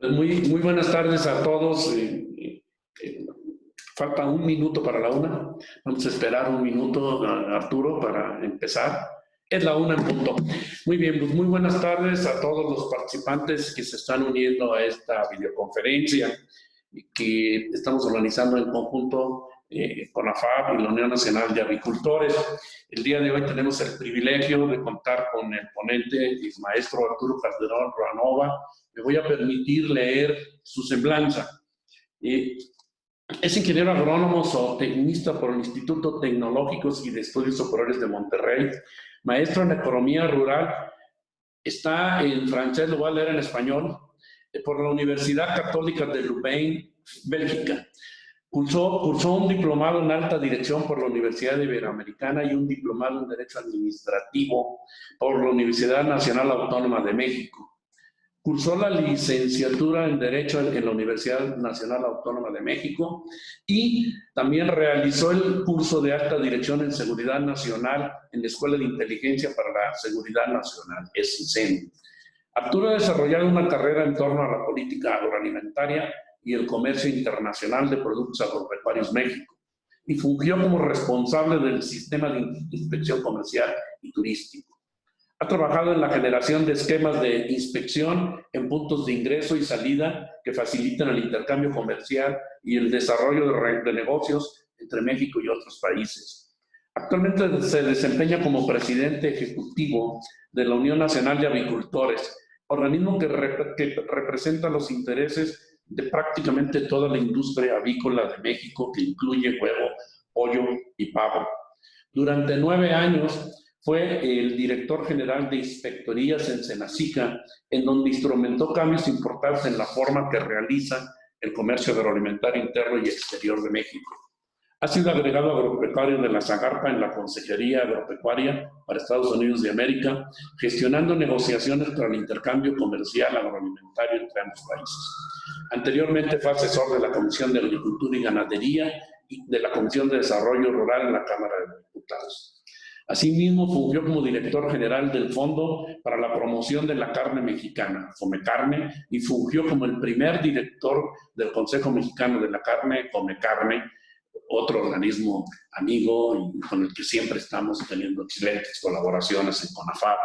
Pues muy buenas tardes a todos. Falta un minuto para la una. Vamos a esperar un minuto, Arturo, para empezar. Es la una en punto. Muy bien, pues muy buenas tardes a todos los participantes que se están uniendo a esta videoconferencia que estamos organizando en conjunto con AFAB y la Unión Nacional de Avicultores. El día de hoy tenemos el privilegio de contar con el ponente, el maestro Arturo Calderón Ruanova. Me voy a permitir leer su semblanza. Es ingeniero agrónomo zootecnista por el Instituto Tecnológico y de Estudios Superiores de Monterrey, maestro en economía rural, está en francés, lo voy a leer en español, por la Universidad Católica de Louvain, Bélgica. Cursó un diplomado en alta dirección por la Universidad Iberoamericana y un diplomado en Derecho Administrativo por la Universidad Nacional Autónoma de México. Cursó la licenciatura en Derecho en la Universidad Nacional Autónoma de México y también realizó el curso de alta dirección en Seguridad Nacional en la Escuela de Inteligencia para la Seguridad Nacional, SICEN. Arturo ha desarrollado una carrera en torno a la política agroalimentaria y el comercio internacional de productos agropecuarios México y fungió como responsable del sistema de inspección comercial y turístico. Ha trabajado en la generación de esquemas de inspección en puntos de ingreso y salida que facilitan el intercambio comercial y el desarrollo de negocios entre México y otros países. Actualmente se desempeña como presidente ejecutivo de la Unión Nacional de Avicultores, organismo que representa los intereses de prácticamente toda la industria avícola de México, que incluye huevo, pollo y pavo. Durante 9 años fue el director general de inspectorías en Senacica, en donde instrumentó cambios importantes en la forma que realiza el comercio agroalimentario interno y exterior de México. Ha sido agregado agropecuario de la Zagarpa en la Consejería Agropecuaria para Estados Unidos de América, gestionando negociaciones para el intercambio comercial agroalimentario entre ambos países. Anteriormente fue asesor de la Comisión de Agricultura y Ganadería y de la Comisión de Desarrollo Rural en la Cámara de Diputados. Asimismo, fungió como director general del Fondo para la Promoción de la Carne Mexicana, Fomecarne, y fungió como el primer director del Consejo Mexicano de la Carne, Fomecarne, otro organismo amigo y con el que siempre estamos teniendo excelentes colaboraciones en CONAFAB,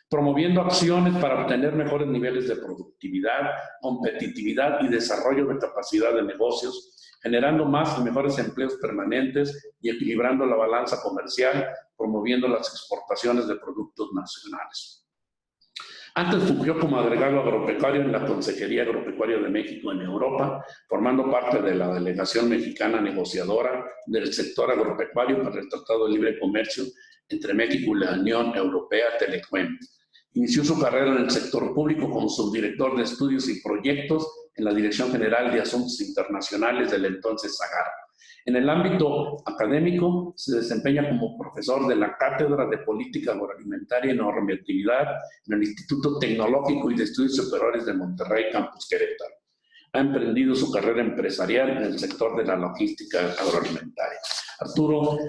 promoviendo acciones para obtener mejores niveles de productividad, competitividad y desarrollo de capacidad de negocios, generando más y mejores empleos permanentes y equilibrando la balanza comercial, promoviendo las exportaciones de productos nacionales. Antes fungió como agregado agropecuario en la Consejería Agropecuaria de México en Europa, formando parte de la delegación mexicana negociadora del sector agropecuario para el Tratado de Libre Comercio entre México y la Unión Europea, Telequem. Inició su carrera en el sector público como subdirector de estudios y proyectos en la Dirección General de Asuntos Internacionales del entonces Zagarpa. En el ámbito académico, se desempeña como profesor de la Cátedra de Política Agroalimentaria y Normatividad en el Instituto Tecnológico y de Estudios Superiores de Monterrey, Campus Querétaro. Ha emprendido su carrera empresarial en el sector de la logística agroalimentaria. Arturo,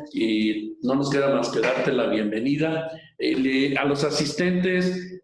no nos queda más que darte la bienvenida. A los asistentes,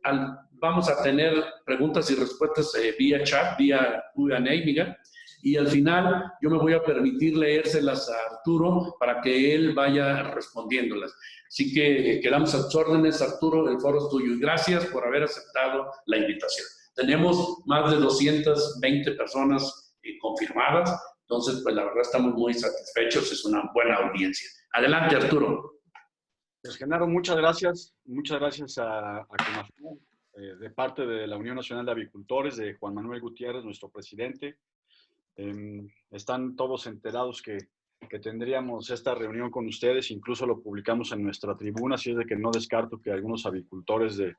vamos a tener preguntas y respuestas vía chat, vía Q&A, Miguel. Y al final yo me voy a permitir leérselas a Arturo para que él vaya respondiéndolas. Así que quedamos a tus órdenes, Arturo, el foro es tuyo. Y gracias por haber aceptado la invitación. Tenemos más de 220 personas confirmadas, entonces pues la verdad estamos muy satisfechos, es una buena audiencia. Adelante, Arturo. Pues Genaro, muchas gracias a CONAFAB, de parte de la Unión Nacional de Avicultores, de Juan Manuel Gutiérrez, nuestro presidente. Están todos enterados que tendríamos esta reunión con ustedes, incluso lo publicamos en nuestra tribuna, así es de que no descarto que algunos avicultores de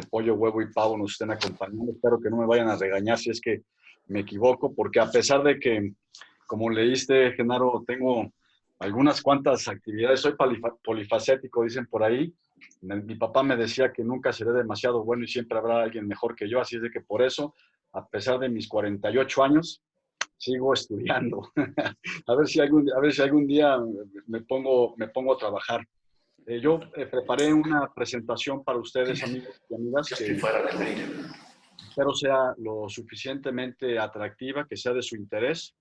pollo, huevo y pavo nos estén acompañando. Espero que no me vayan a regañar si es que me equivoco, porque a pesar de que, como leíste, Genaro, tengo algunas cuantas actividades, soy polifacético, dicen por ahí. Mi papá me decía que nunca seré demasiado bueno y siempre habrá alguien mejor que yo, así es de que por eso, a pesar de mis 48 años, sigo estudiando. a ver si algún día me pongo a trabajar. Yo preparé una presentación para ustedes, amigos y amigas. espero sea lo suficientemente atractiva, que sea de su interés,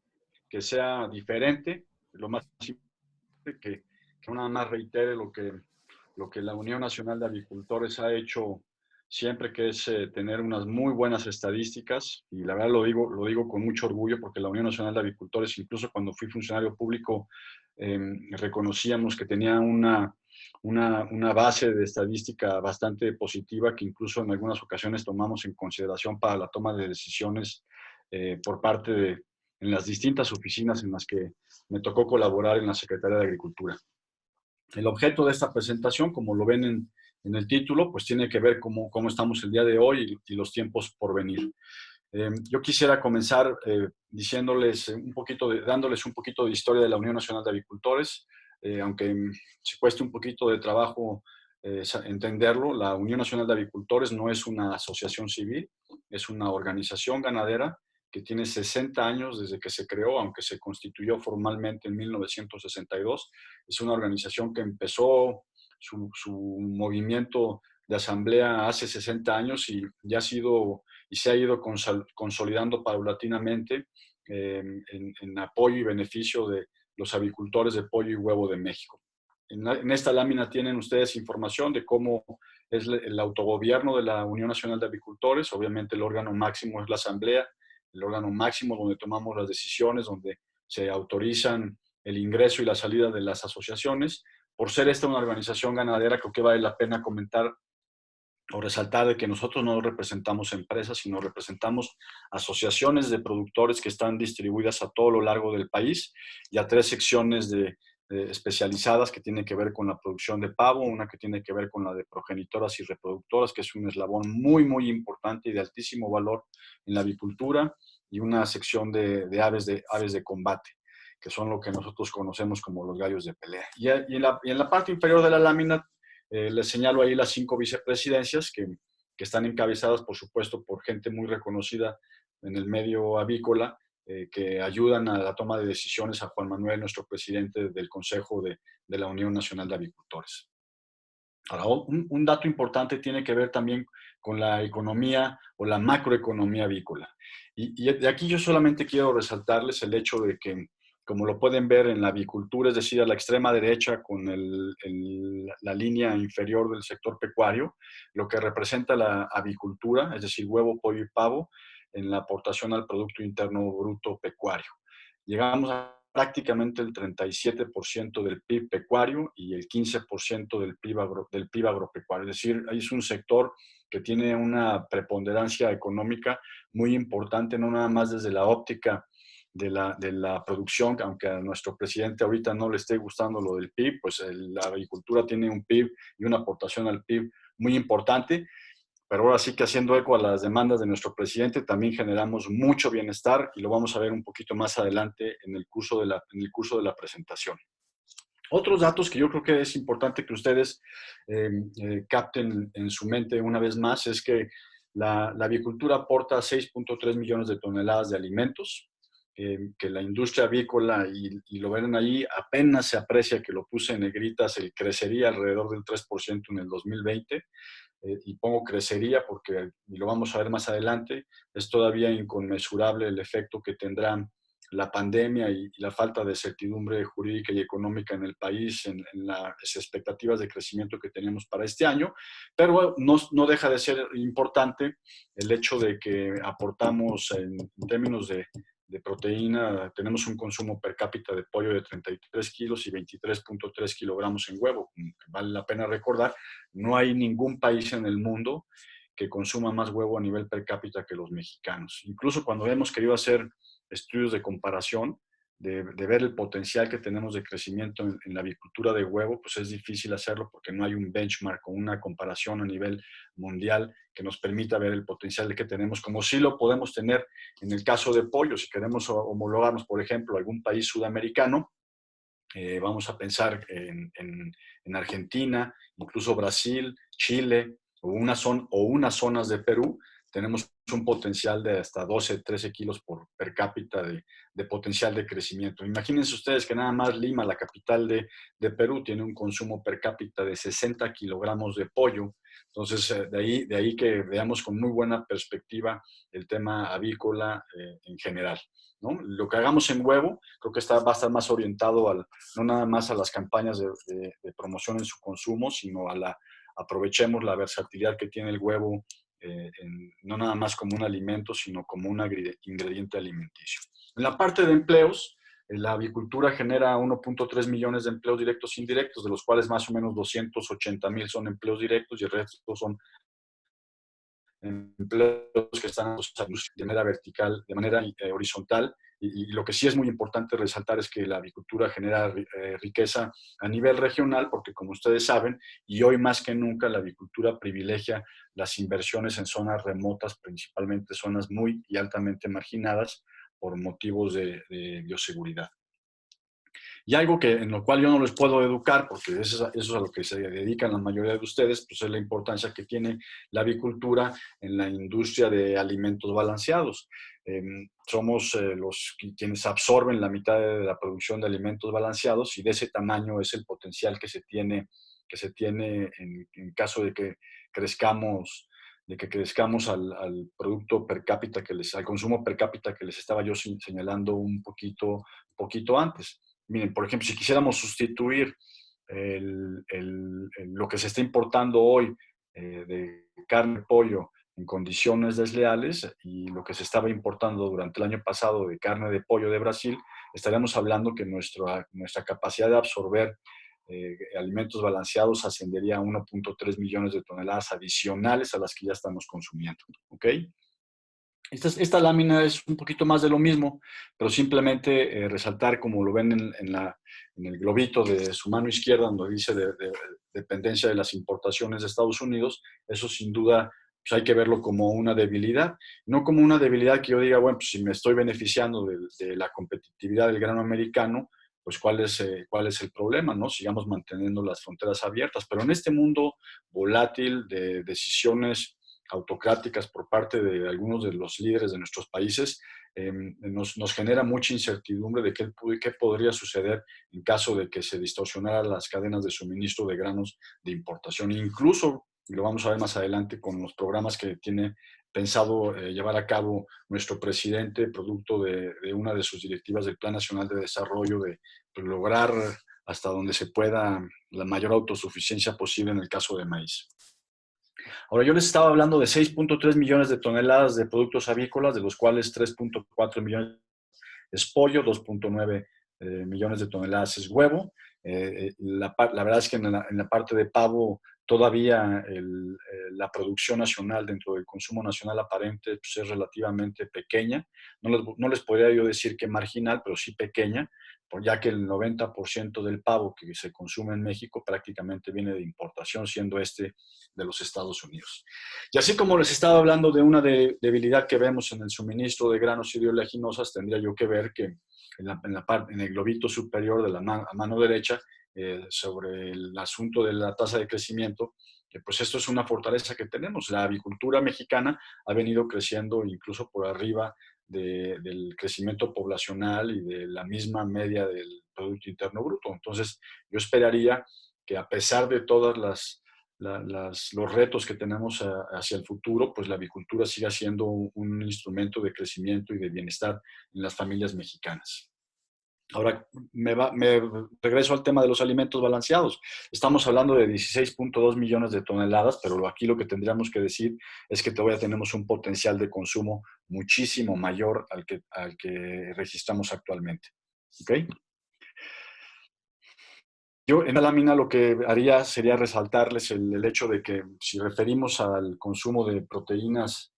que sea diferente, lo más importante, que nada más reitere lo que la Unión Nacional de Avicultores ha hecho siempre, que es tener unas muy buenas estadísticas, y la verdad lo digo con mucho orgullo, porque la Unión Nacional de Avicultores, incluso cuando fui funcionario público, reconocíamos que tenía una base de estadística bastante positiva, que incluso en algunas ocasiones tomamos en consideración para la toma de decisiones por parte en las distintas oficinas en las que me tocó colaborar en la Secretaría de Agricultura. El objeto de esta presentación, como lo ven en el título, pues tiene que ver cómo estamos el día de hoy y los tiempos por venir. Yo quisiera comenzar dándoles un poquito de historia de la Unión Nacional de Avicultores, aunque se cueste un poquito de trabajo entenderlo. La Unión Nacional de Avicultores no es una asociación civil, es una organización ganadera que tiene 60 años desde que se creó, aunque se constituyó formalmente en 1962. Es una organización que empezó su movimiento de asamblea hace 60 años y ya se ha ido consolidando paulatinamente en apoyo y beneficio de los avicultores de pollo y huevo de México. En esta lámina tienen ustedes información de cómo es el autogobierno de la Unión Nacional de Avicultores. Obviamente el órgano máximo es la asamblea, el órgano máximo donde tomamos las decisiones, donde se autorizan el ingreso y la salida de las asociaciones. Por ser esta una organización ganadera, creo que vale la pena comentar o resaltar de que nosotros no representamos empresas, sino representamos asociaciones de productores que están distribuidas a todo lo largo del país y a 3 secciones especializadas que tienen que ver con la producción de pavo, una que tiene que ver con la de progenitoras y reproductoras, que es un eslabón muy, muy importante y de altísimo valor en la avicultura, y una sección de aves de combate, que son lo que nosotros conocemos como los gallos de pelea. Y en la parte inferior de la lámina les señalo ahí las 5 vicepresidencias que están encabezadas, por supuesto, por gente muy reconocida en el medio avícola, que ayudan a la toma de decisiones a Juan Manuel, nuestro presidente del Consejo de la Unión Nacional de Avicultores. Ahora, un dato importante tiene que ver también con la economía o la macroeconomía avícola. Y de aquí yo solamente quiero resaltarles el hecho de que, como lo pueden ver en la avicultura, es decir, a la extrema derecha con la línea inferior del sector pecuario, lo que representa la avicultura, es decir, huevo, pollo y pavo, en la aportación al Producto Interno Bruto pecuario. Llegamos a prácticamente el 37% del PIB pecuario y el 15% del PIB agropecuario. Es decir, es un sector que tiene una preponderancia económica muy importante, no nada más desde la óptica de la producción, aunque a nuestro presidente ahorita no le esté gustando lo del PIB, pues la agricultura tiene un PIB y una aportación al PIB muy importante. Pero ahora sí que, haciendo eco a las demandas de nuestro presidente, también generamos mucho bienestar, y lo vamos a ver un poquito más adelante en el curso de la presentación. Otros datos que yo creo que es importante que ustedes capten en su mente una vez más es que la avicultura aporta 6.3 millones de toneladas de alimentos, que la industria avícola, y lo ven ahí, apenas se aprecia, que lo puse en negritas, crecería alrededor del 3% en el 2020. Y pongo crecería porque, y lo vamos a ver más adelante, es todavía inconmensurable el efecto que tendrá la pandemia y la falta de certidumbre jurídica y económica en el país en las expectativas de crecimiento que tenemos para este año, pero no deja de ser importante el hecho de que aportamos en términos de proteína, tenemos un consumo per cápita de pollo de 33 kilos y 23.3 kilogramos en huevo. Vale la pena recordar, no hay ningún país en el mundo que consuma más huevo a nivel per cápita que los mexicanos. Incluso cuando hemos querido hacer estudios de comparación, de ver el potencial que tenemos de crecimiento en la avicultura de huevo, pues es difícil hacerlo porque no hay un benchmark o una comparación a nivel mundial que nos permita ver el potencial que tenemos, como sí lo podemos tener en el caso de pollo. Si queremos homologarnos, por ejemplo, a algún país sudamericano, vamos a pensar en Argentina, incluso Brasil, Chile o unas zonas de Perú, tenemos un potencial de hasta 12, 13 kilos per cápita de potencial de crecimiento. Imagínense ustedes que nada más Lima, la capital de Perú, tiene un consumo per cápita de 60 kilogramos de pollo, Entonces, de ahí que veamos con muy buena perspectiva el tema avícola en general, ¿no? Lo que hagamos en huevo, creo que va a estar más orientado no nada más a las campañas de promoción en su consumo, sino aprovechemos la versatilidad que tiene el huevo, no nada más como un alimento, sino como un ingrediente alimenticio. En la parte de empleos, la avicultura genera 1.3 millones de empleos directos e indirectos, de los cuales más o menos 280,000 son empleos directos y el resto son empleos que están de manera vertical, de manera horizontal. Y lo que sí es muy importante resaltar es que la avicultura genera riqueza a nivel regional, porque como ustedes saben, y hoy más que nunca, la avicultura privilegia las inversiones en zonas remotas, principalmente zonas muy y altamente marginadas por motivos de bioseguridad. Y algo en lo cual yo no les puedo educar, porque eso es a lo que se dedican la mayoría de ustedes, pues es la importancia que tiene la avicultura en la industria de alimentos balanceados. Somos quienes absorben la mitad de la producción de alimentos balanceados, y de ese tamaño es el potencial que se tiene en caso de que crezcamos al producto per cápita al consumo per cápita que les estaba yo señalando un poquito antes. Miren, por ejemplo, si quisiéramos sustituir lo que se está importando hoy de carne, pollo en condiciones desleales, y lo que se estaba importando durante el año pasado de carne de pollo de Brasil, estaríamos hablando que nuestra capacidad de absorber alimentos balanceados ascendería a 1.3 millones de toneladas adicionales a las que ya estamos consumiendo. ¿Ok? Esta lámina es un poquito más de lo mismo, pero simplemente resaltar, como lo ven en el globito de su mano izquierda, donde dice dependencia de las importaciones de Estados Unidos. Eso sin duda pues hay que verlo como una debilidad, no como una debilidad que yo diga, bueno, pues si me estoy beneficiando de la competitividad del grano americano, pues cuál es el problema, ¿no? Sigamos manteniendo las fronteras abiertas, pero en este mundo volátil de decisiones autocráticas por parte de algunos de los líderes de nuestros países, nos genera mucha incertidumbre de qué podría suceder en caso de que se distorsionaran las cadenas de suministro de granos de importación. Incluso, y lo vamos a ver más adelante con los programas que tiene pensado llevar a cabo nuestro presidente, producto de una de sus directivas del Plan Nacional de Desarrollo, de lograr hasta donde se pueda la mayor autosuficiencia posible en el caso de maíz. Ahora, yo les estaba hablando de 6.3 millones de toneladas de productos avícolas, de los cuales 3.4 millones es pollo, 2.9 millones de toneladas es huevo. La verdad es que en la parte de pavo todavía la producción nacional dentro del consumo nacional aparente pues, es relativamente pequeña. No les podría yo decir que marginal, pero sí pequeña, ya que el 90% del pavo que se consume en México prácticamente viene de importación, siendo de los Estados Unidos. Y así como les estaba hablando de una debilidad que vemos en el suministro de granos y de oleaginosas, tendría yo que ver que en el globito superior de a mano derecha, sobre el asunto de la tasa de crecimiento, pues esto es una fortaleza que tenemos. La avicultura mexicana ha venido creciendo incluso por arriba del crecimiento poblacional y de la misma media del Producto Interno Bruto. Entonces, yo esperaría que a pesar de todas los retos que tenemos hacia el futuro, pues la avicultura siga siendo un instrumento de crecimiento y de bienestar en las familias mexicanas. Ahora me regreso al tema de los alimentos balanceados. Estamos hablando de 16.2 millones de toneladas, pero aquí lo que tendríamos que decir es que todavía tenemos un potencial de consumo muchísimo mayor al que registramos actualmente. ¿Okay? Yo en la lámina lo que haría sería resaltarles el hecho de que si referimos al consumo de proteínas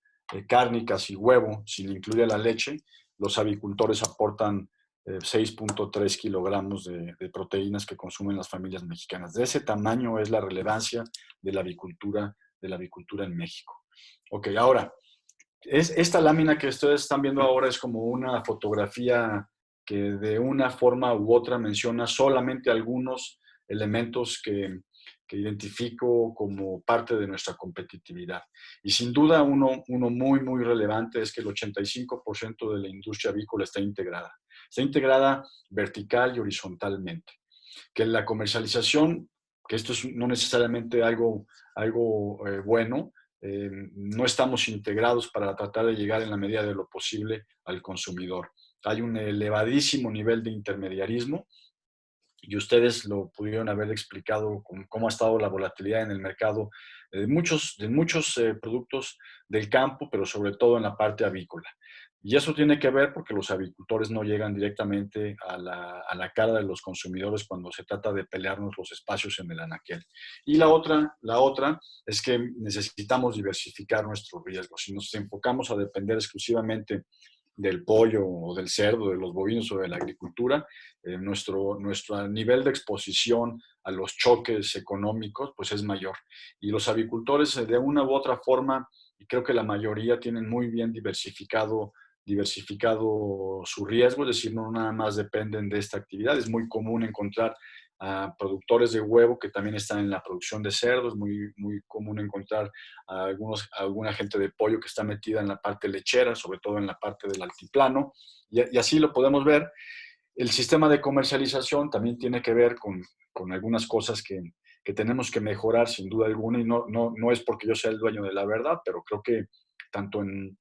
cárnicas y huevo, sin incluir la leche, los avicultores aportan 6.3 kilogramos de proteínas que consumen las familias mexicanas. De ese tamaño es la relevancia de la avicultura en México. Ok, ahora, esta lámina que ustedes están viendo ahora es como una fotografía que de una forma u otra menciona solamente algunos elementos que identifico como parte de nuestra competitividad. Y sin duda uno muy, muy relevante es que el 85% de la industria avícola está integrada. Está integrada vertical y horizontalmente. Que la comercialización que esto es no necesariamente algo bueno. No estamos integrados para tratar de llegar en la medida de lo posible al consumidor. Hay un elevadísimo nivel de intermediarismo y ustedes lo pudieron haber explicado con cómo ha estado la volatilidad en el mercado de muchos productos del campo, pero sobre todo en la parte avícola. Y eso tiene que ver porque los avicultores no llegan directamente a la cara de los consumidores cuando se trata de pelearnos los espacios en el anaquel. Y la otra es que necesitamos diversificar nuestros riesgos. Si nos enfocamos a depender exclusivamente del pollo o del cerdo, de los bovinos o de la agricultura, nuestro nivel de exposición a los choques económicos pues es mayor. Y los avicultores de una u otra forma, y creo que la mayoría tienen muy bien diversificado su riesgo, es decir, no nada más dependen de esta actividad. Es muy común encontrar a productores de huevo que también están en la producción de cerdos, muy común encontrar a alguna gente de pollo que está metida en la parte lechera, sobre todo en la parte del altiplano, y así lo podemos ver. El sistema de comercialización también tiene que ver con algunas cosas que tenemos que mejorar sin duda alguna, y no es porque yo sea el dueño de la verdad, pero creo que tanto en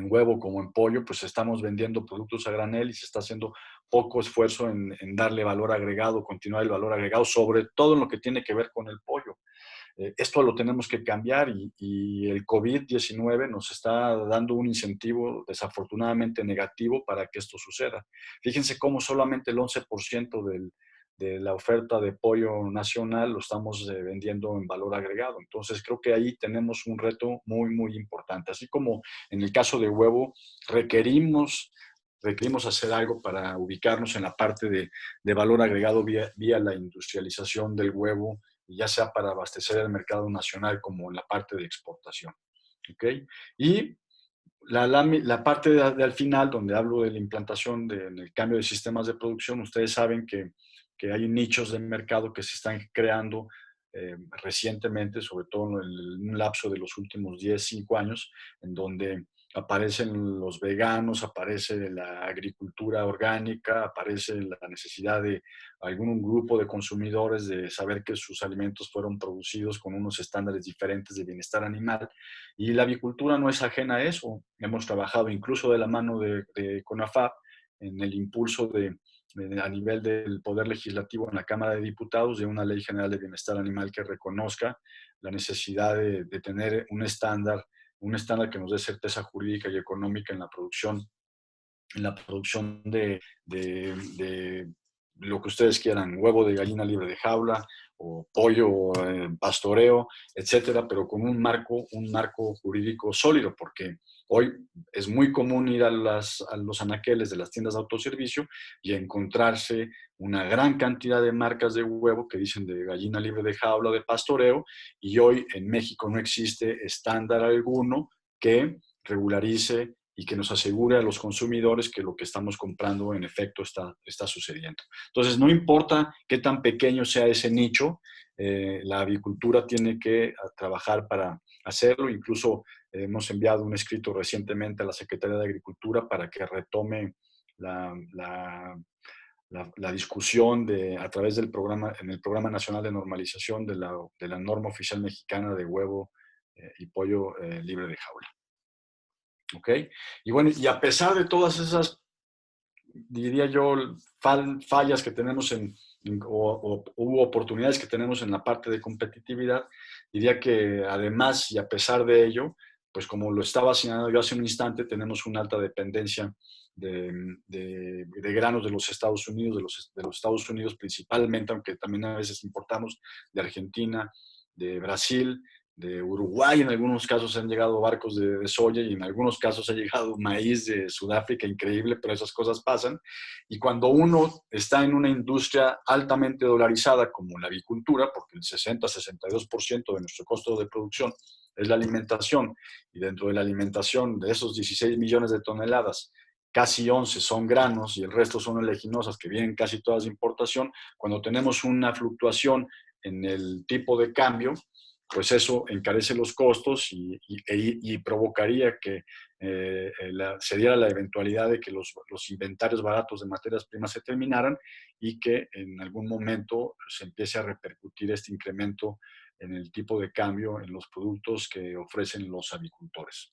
huevo como en pollo, pues estamos vendiendo productos a granel y se está haciendo poco esfuerzo en darle valor agregado, continuar el valor agregado, sobre todo en lo que tiene que ver con el pollo. Esto lo tenemos que cambiar y el COVID-19 nos está dando un incentivo desafortunadamente negativo para que esto suceda. Fíjense cómo solamente el 11% de la oferta de pollo nacional lo estamos vendiendo en valor agregado. Entonces creo que ahí tenemos un reto muy importante. Así como en el caso de huevo, requerimos hacer algo para ubicarnos en la parte de valor agregado vía la industrialización del huevo, ya sea para abastecer el mercado nacional como en la parte de exportación. ¿Ok? Y la parte al final, donde hablo de la implantación del cambio de sistemas de producción, ustedes saben que hay nichos de mercado que se están creando recientemente, sobre todo en un lapso de los últimos 10, 5 años, en donde aparecen los veganos, aparece la agricultura orgánica, aparece la necesidad de algún grupo de consumidores de saber que sus alimentos fueron producidos con unos estándares diferentes de bienestar animal. Y la avicultura no es ajena a eso. Hemos trabajado incluso de la mano de CONAFAP en el impulso a nivel del Poder Legislativo en la Cámara de Diputados de una Ley General de Bienestar Animal que reconozca la necesidad de tener un estándar que nos dé certeza jurídica y económica en la producción de lo que ustedes quieran, huevo de gallina libre de jaula o pollo pastoreo, etcétera, pero con un marco jurídico sólido, porque hoy es muy común ir a los anaqueles de las tiendas de autoservicio y encontrarse una gran cantidad de marcas de huevo que dicen de gallina libre de jaula o de pastoreo, y hoy en México no existe estándar alguno que regularice y que nos asegure a los consumidores que lo que estamos comprando en efecto está sucediendo. Entonces, no importa qué tan pequeño sea ese nicho, la avicultura tiene que trabajar para hacerlo. Incluso hemos enviado un escrito recientemente a la Secretaría de Agricultura para que retome la discusión a través del programa, en el Programa Nacional de Normalización de la norma oficial mexicana de huevo y pollo libre de jaula. ¿Ok? Y bueno, y a pesar de todas esas, diría yo, fallas que tenemos u oportunidades que tenemos en la parte de competitividad, diría que además y a pesar de ello, pues como lo estaba señalando yo hace un instante, tenemos una alta dependencia de granos de los Estados Unidos, de los Estados Unidos principalmente, aunque también a veces importamos de Argentina, de Brasil, de Uruguay. En algunos casos han llegado barcos de soya y en algunos casos ha llegado maíz de Sudáfrica, increíble, pero esas cosas pasan. Y cuando uno está en una industria altamente dolarizada como la avicultura, porque el 60-62% de nuestro costo de producción es la alimentación, y dentro de la alimentación de esos 16 millones de toneladas, casi 11 son granos y el resto son oleaginosas que vienen casi todas de importación. Cuando tenemos una fluctuación en el tipo de cambio, pues eso encarece los costos y provocaría que se diera la eventualidad de que los inventarios baratos de materias primas se terminaran y que en algún momento se empiece a repercutir este incremento en el tipo de cambio en los productos que ofrecen los avicultores.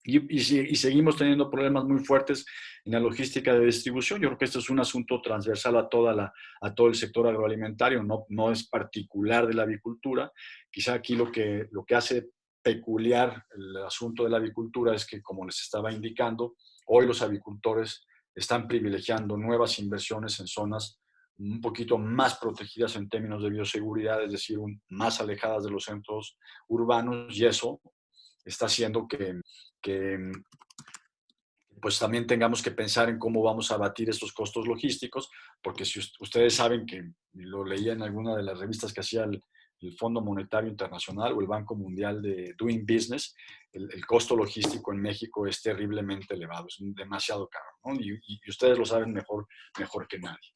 Y seguimos teniendo problemas muy fuertes en la logística de distribución. Yo creo que esto es un asunto transversal a todo el sector agroalimentario, no es particular de la avicultura. Quizá aquí lo que hace peculiar el asunto de la avicultura es que, como les estaba indicando, hoy los avicultores están privilegiando nuevas inversiones en zonas un poquito más protegidas en términos de bioseguridad, es decir, más alejadas de los centros urbanos, y eso está haciendo que pues también tengamos que pensar en cómo vamos a abatir estos costos logísticos, porque si ustedes saben, que lo leía en alguna de las revistas que hacía el Fondo Monetario Internacional o el Banco Mundial de Doing Business, el costo logístico en México es terriblemente elevado, es demasiado caro, ¿no? Y ustedes lo saben mejor que nadie.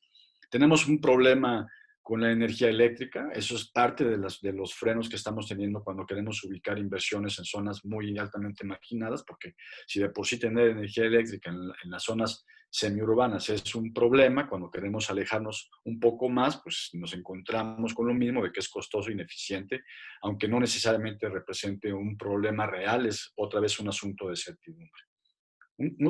Tenemos un problema con la energía eléctrica. Eso es parte de los frenos que estamos teniendo cuando queremos ubicar inversiones en zonas muy altamente marginadas, porque si de por sí tener energía eléctrica en las zonas semiurbanas es un problema, cuando queremos alejarnos un poco más, pues nos encontramos con lo mismo, de que es costoso e ineficiente, aunque no necesariamente represente un problema real, es otra vez un asunto de certidumbre.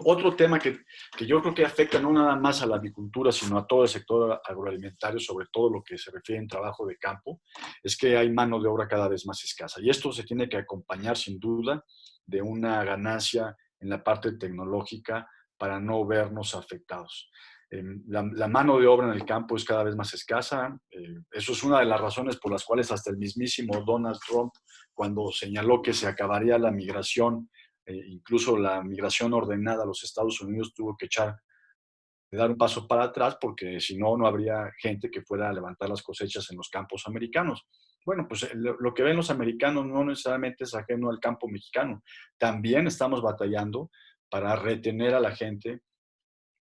Otro tema que yo creo que afecta no nada más a la avicultura, sino a todo el sector agroalimentario, sobre todo lo que se refiere en trabajo de campo, es que hay mano de obra cada vez más escasa. Y esto se tiene que acompañar, sin duda, de una ganancia en la parte tecnológica para no vernos afectados. La mano de obra en el campo es cada vez más escasa. Eso es una de las razones por las cuales hasta el mismísimo Donald Trump, cuando señaló que se acabaría la migración, incluso la migración ordenada a los Estados Unidos, tuvo que dar un paso para atrás, porque si no, no habría gente que fuera a levantar las cosechas en los campos americanos. Bueno, pues lo que ven los americanos no necesariamente es ajeno al campo mexicano. También estamos batallando para retener a la gente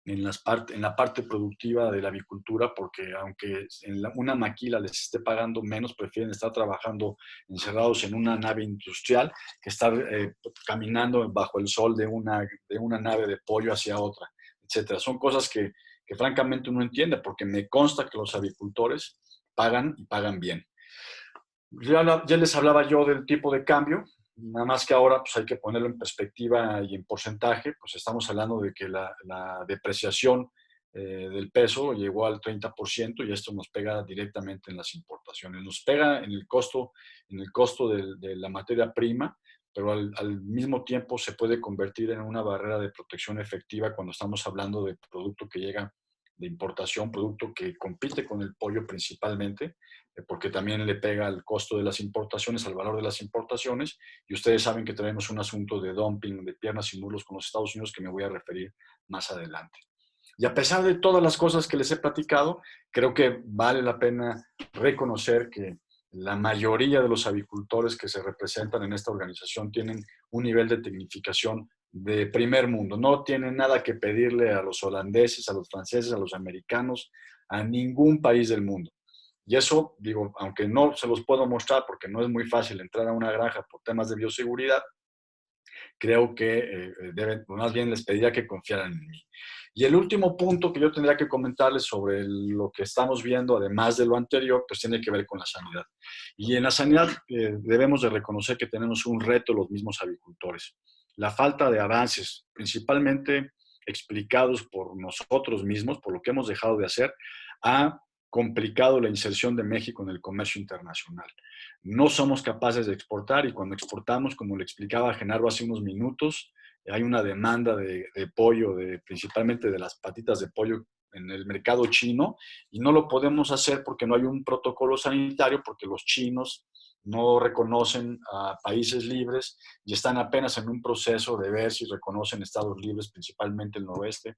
en la parte productiva de la avicultura, porque aunque una maquila les esté pagando menos, prefieren estar trabajando encerrados en una nave industrial que estar caminando bajo el sol de una nave de pollo hacia otra, etcétera. Son cosas que francamente uno entiende, porque me consta que los avicultores pagan y pagan bien. Ya les hablaba yo del tipo de cambio, nada más que ahora pues hay que ponerlo en perspectiva y en porcentaje. Pues estamos hablando de que la depreciación del peso llegó al 30%, y esto nos pega directamente en las importaciones. Nos pega en el costo de la materia prima, pero al mismo tiempo se puede convertir en una barrera de protección efectiva cuando estamos hablando de producto que llega de importación, producto que compite con el pollo principalmente, porque también le pega al costo de las importaciones, al valor de las importaciones, y ustedes saben que tenemos un asunto de dumping de piernas y muslos con los Estados Unidos, que me voy a referir más adelante. Y a pesar de todas las cosas que les he platicado, creo que vale la pena reconocer que la mayoría de los avicultores que se representan en esta organización tienen un nivel de tecnificación de primer mundo. No tienen nada que pedirle a los holandeses, a los franceses, a los americanos, a ningún país del mundo. Y eso, digo, aunque no se los puedo mostrar porque no es muy fácil entrar a una granja por temas de bioseguridad, creo que más bien les pediría que confiaran en mí. Y el último punto que yo tendría que comentarles sobre lo que estamos viendo, además de lo anterior, pues tiene que ver con la sanidad. Y en la sanidad debemos de reconocer que tenemos un reto los mismos avicultores. La falta de avances, principalmente explicados por nosotros mismos, por lo que hemos dejado de hacer, ha complicado la inserción de México en el comercio internacional. No somos capaces de exportar, y cuando exportamos, como le explicaba a Genaro hace unos minutos, hay una demanda de pollo, principalmente de las patitas de pollo en el mercado chino, y no lo podemos hacer porque no hay un protocolo sanitario, porque los chinos no reconocen a países libres y están apenas en un proceso de ver si reconocen estados libres, principalmente el noroeste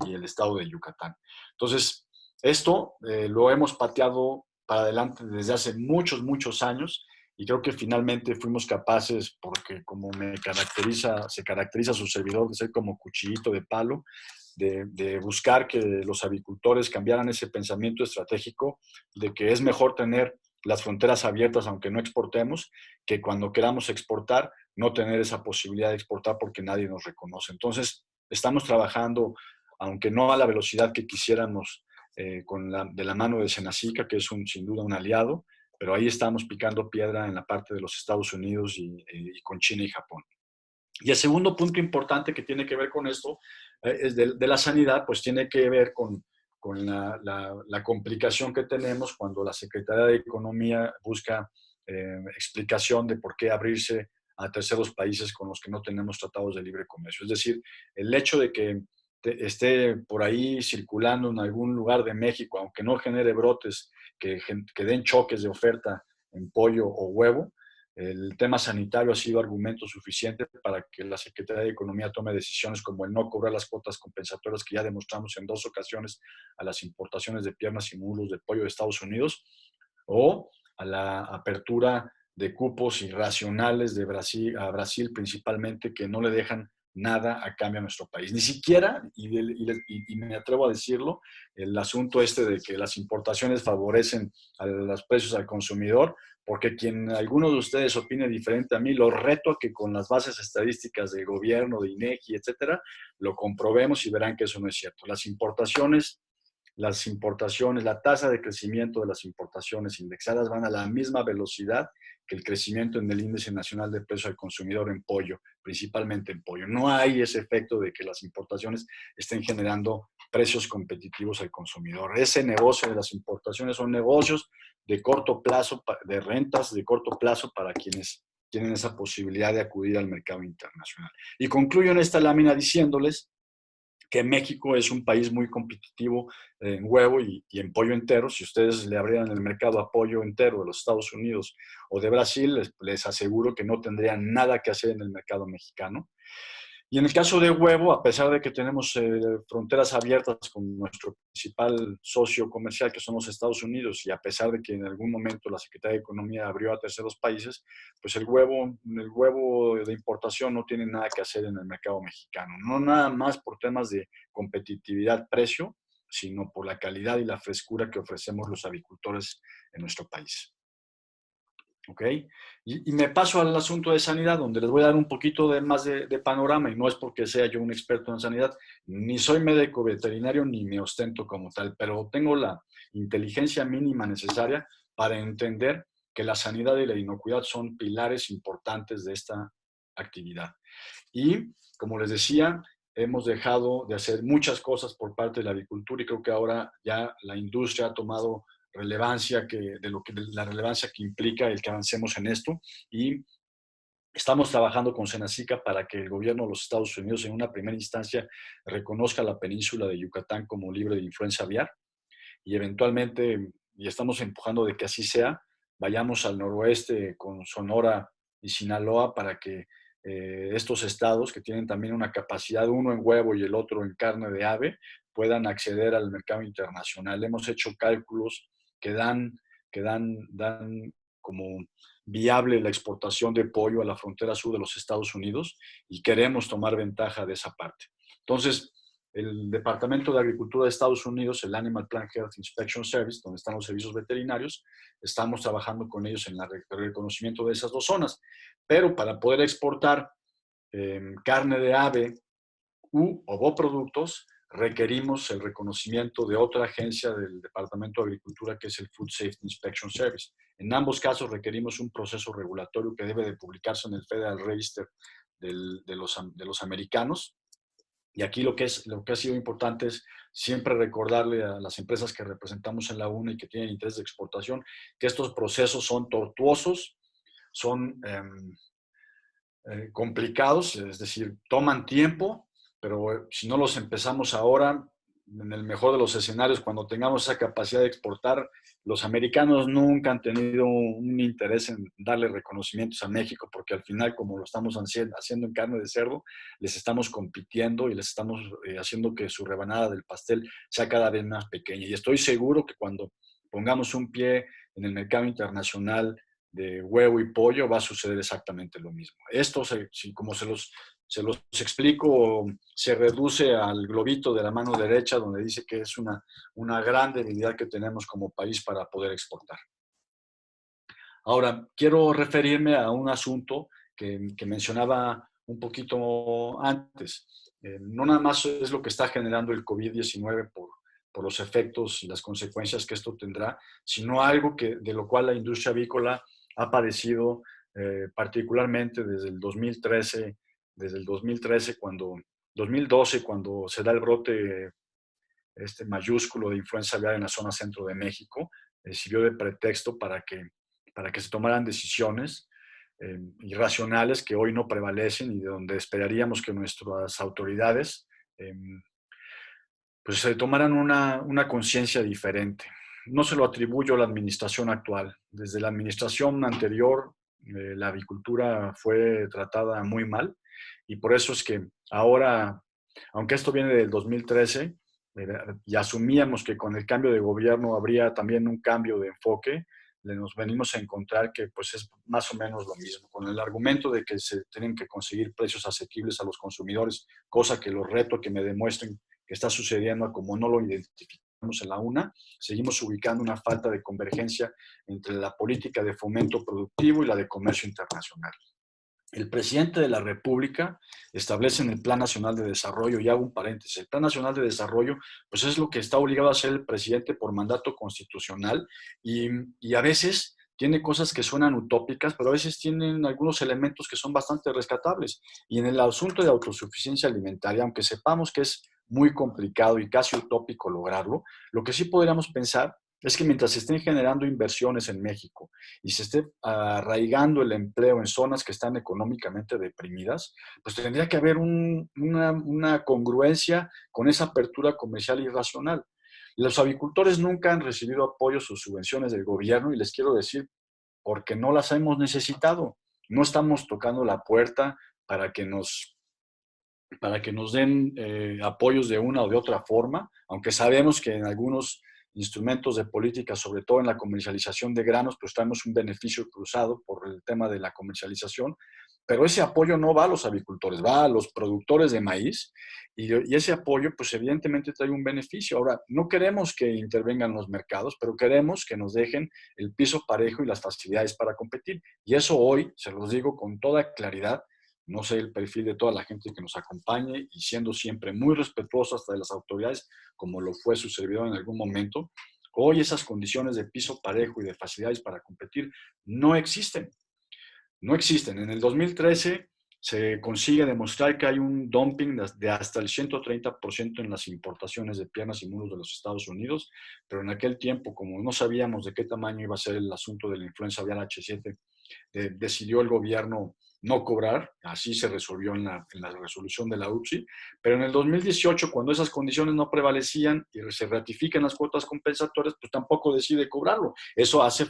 y el estado de Yucatán. Entonces, esto lo hemos pateado para adelante desde hace muchos, muchos años, y creo que finalmente fuimos capaces, porque como se caracteriza su servidor de ser como cuchillito de palo, de buscar que los avicultores cambiaran ese pensamiento estratégico de que es mejor tener las fronteras abiertas, aunque no exportemos, que cuando queramos exportar, no tener esa posibilidad de exportar porque nadie nos reconoce. Entonces, estamos trabajando, aunque no a la velocidad que quisiéramos, de la mano de Senacica, que es sin duda un aliado, pero ahí estamos picando piedra en la parte de los Estados Unidos y con China y Japón. Y el segundo punto importante que tiene que ver con esto, es de la sanidad, pues tiene que ver con la complicación que tenemos cuando la Secretaría de Economía busca explicación de por qué abrirse a terceros países con los que no tenemos tratados de libre comercio. Es decir, el hecho de que esté por ahí circulando en algún lugar de México, aunque no genere brotes que den choques de oferta en pollo o huevo, el tema sanitario ha sido argumento suficiente para que la Secretaría de Economía tome decisiones como el no cobrar las cuotas compensatorias que ya demostramos en 2 ocasiones a las importaciones de piernas y muslos de pollo de Estados Unidos, o a la apertura de cupos irracionales de Brasil, a Brasil principalmente, que no le dejan nada a cambio a nuestro país. Ni siquiera, y me atrevo a decirlo, el asunto de que las importaciones favorecen a los precios al consumidor, porque quien alguno de ustedes opine diferente a mí, lo reto a que con las bases estadísticas del gobierno, de INEGI, etcétera, lo comprobemos y verán que eso no es cierto. La tasa de crecimiento de las importaciones indexadas van a la misma velocidad que el crecimiento en el índice nacional de precio al consumidor en pollo, principalmente en pollo. No hay ese efecto de que las importaciones estén generando precios competitivos al consumidor. Ese negocio de las importaciones son negocios de corto plazo, de rentas de corto plazo para quienes tienen esa posibilidad de acudir al mercado internacional. Y concluyo en esta lámina diciéndoles que México es un país muy competitivo en huevo y en pollo entero. Si ustedes le abrieran el mercado a pollo entero de los Estados Unidos o de Brasil, les aseguro que no tendrían nada que hacer en el mercado mexicano. Y en el caso de huevo, a pesar de que tenemos fronteras abiertas con nuestro principal socio comercial, que son los Estados Unidos, y a pesar de que en algún momento la Secretaría de Economía abrió a terceros países, pues el huevo de importación no tiene nada que hacer en el mercado mexicano. No nada más por temas de competitividad-precio, sino por la calidad y la frescura que ofrecemos los avicultores en nuestro país. ¿Ok? Y me paso al asunto de sanidad, donde les voy a dar un poquito más de panorama, y no es porque sea yo un experto en sanidad, ni soy médico veterinario, ni me ostento como tal, pero tengo la inteligencia mínima necesaria para entender que la sanidad y la inocuidad son pilares importantes de esta actividad. Y, como les decía, hemos dejado de hacer muchas cosas por parte de la agricultura, y creo que ahora ya la industria ha tomado relevancia, la relevancia que implica el que avancemos en esto, y estamos trabajando con Senacica para que el gobierno de los Estados Unidos en una primera instancia reconozca la península de Yucatán como libre de influenza aviar, y eventualmente, y estamos empujando de que así sea, vayamos al noroeste con Sonora y Sinaloa para que estos estados, que tienen también una capacidad, uno en huevo y el otro en carne de ave, puedan acceder al mercado internacional. Hemos hecho cálculos que dan como viable la exportación de pollo a la frontera sur de los Estados Unidos, y queremos tomar ventaja de esa parte. Entonces, el Departamento de Agricultura de Estados Unidos, el Animal Plant Health Inspection Service, donde están los servicios veterinarios, estamos trabajando con ellos en el reconocimiento de esas 2 zonas. Pero para poder exportar carne de ave u ovoproductos, requerimos el reconocimiento de otra agencia del Departamento de Agricultura, que es el Food Safety Inspection Service. En ambos casos requerimos un proceso regulatorio que debe de publicarse en el Federal Register de los americanos. Y aquí lo que ha sido importante es siempre recordarle a las empresas que representamos en la UNA y que tienen interés de exportación que estos procesos son tortuosos, son complicados, es decir, toman tiempo, pero si no los empezamos ahora, en el mejor de los escenarios, cuando tengamos esa capacidad de exportar, los americanos nunca han tenido un interés en darle reconocimientos a México, porque al final, como lo estamos haciendo en carne de cerdo, les estamos compitiendo y les estamos haciendo que su rebanada del pastel sea cada vez más pequeña. Y estoy seguro que cuando pongamos un pie en el mercado internacional de huevo y pollo, va a suceder exactamente lo mismo. Esto, como se los explico, se reduce al globito de la mano derecha, donde dice que es una gran debilidad que tenemos como país para poder exportar. Ahora, quiero referirme a un asunto que mencionaba un poquito antes. No nada más es lo que está generando el COVID-19 por los efectos y las consecuencias que esto tendrá, sino algo de lo cual la industria avícola ha padecido particularmente desde el 2013 2012, cuando se da el brote mayúsculo de influenza aviar en la zona centro de México. Sirvió de pretexto para que se tomaran decisiones irracionales que hoy no prevalecen y de donde esperaríamos que nuestras autoridades pues se tomaran una conciencia diferente. No se lo atribuyo a la administración actual. Desde la administración anterior, la avicultura fue tratada muy mal y por eso es que ahora, aunque esto viene del 2013, y asumíamos que con el cambio de gobierno habría también un cambio de enfoque, nos venimos a encontrar que pues es más o menos lo mismo, con el argumento de que se tienen que conseguir precios asequibles a los consumidores, cosa que los reto que me demuestren que está sucediendo, como no lo identificamos en la UNA, seguimos ubicando una falta de convergencia entre la política de fomento productivo y la de comercio internacional. El presidente de la República establece en el Plan Nacional de Desarrollo, y hago un paréntesis, el Plan Nacional de Desarrollo, pues es lo que está obligado a hacer el presidente por mandato constitucional y a veces tiene cosas que suenan utópicas, pero a veces tienen algunos elementos que son bastante rescatables. Y en el asunto de autosuficiencia alimentaria, aunque sepamos que es muy complicado y casi utópico lograrlo, lo que sí podríamos pensar es que mientras se estén generando inversiones en México y se esté arraigando el empleo en zonas que están económicamente deprimidas, pues tendría que haber una congruencia con esa apertura comercial irracional. Los avicultores nunca han recibido apoyos o subvenciones del gobierno y les quiero decir, porque no las hemos necesitado. No estamos tocando la puerta para que nos den apoyos de una o de otra forma, aunque sabemos que en algunos instrumentos de política, sobre todo en la comercialización de granos, pues tenemos un beneficio cruzado por el tema de la comercialización, pero ese apoyo no va a los avicultores, va a los productores de maíz y ese apoyo pues evidentemente trae un beneficio. Ahora, no queremos que intervengan los mercados, pero queremos que nos dejen el piso parejo y las facilidades para competir. Y eso hoy, se los digo con toda claridad, no sé el perfil de toda la gente que nos acompañe y siendo siempre muy respetuoso hasta de las autoridades, como lo fue su servidor en algún momento, hoy esas condiciones de piso parejo y de facilidades para competir no existen. No existen. En el 2013 se consigue demostrar que hay un dumping de hasta el 130% en las importaciones de piernas y mulos de los Estados Unidos, pero en aquel tiempo, como no sabíamos de qué tamaño iba a ser el asunto de la influenza aviar H7, decidió el gobierno no cobrar, así se resolvió en la resolución de la UPSI, pero en el 2018, cuando esas condiciones no prevalecían y se ratifican las cuotas compensatorias, pues tampoco decide cobrarlo. Eso hace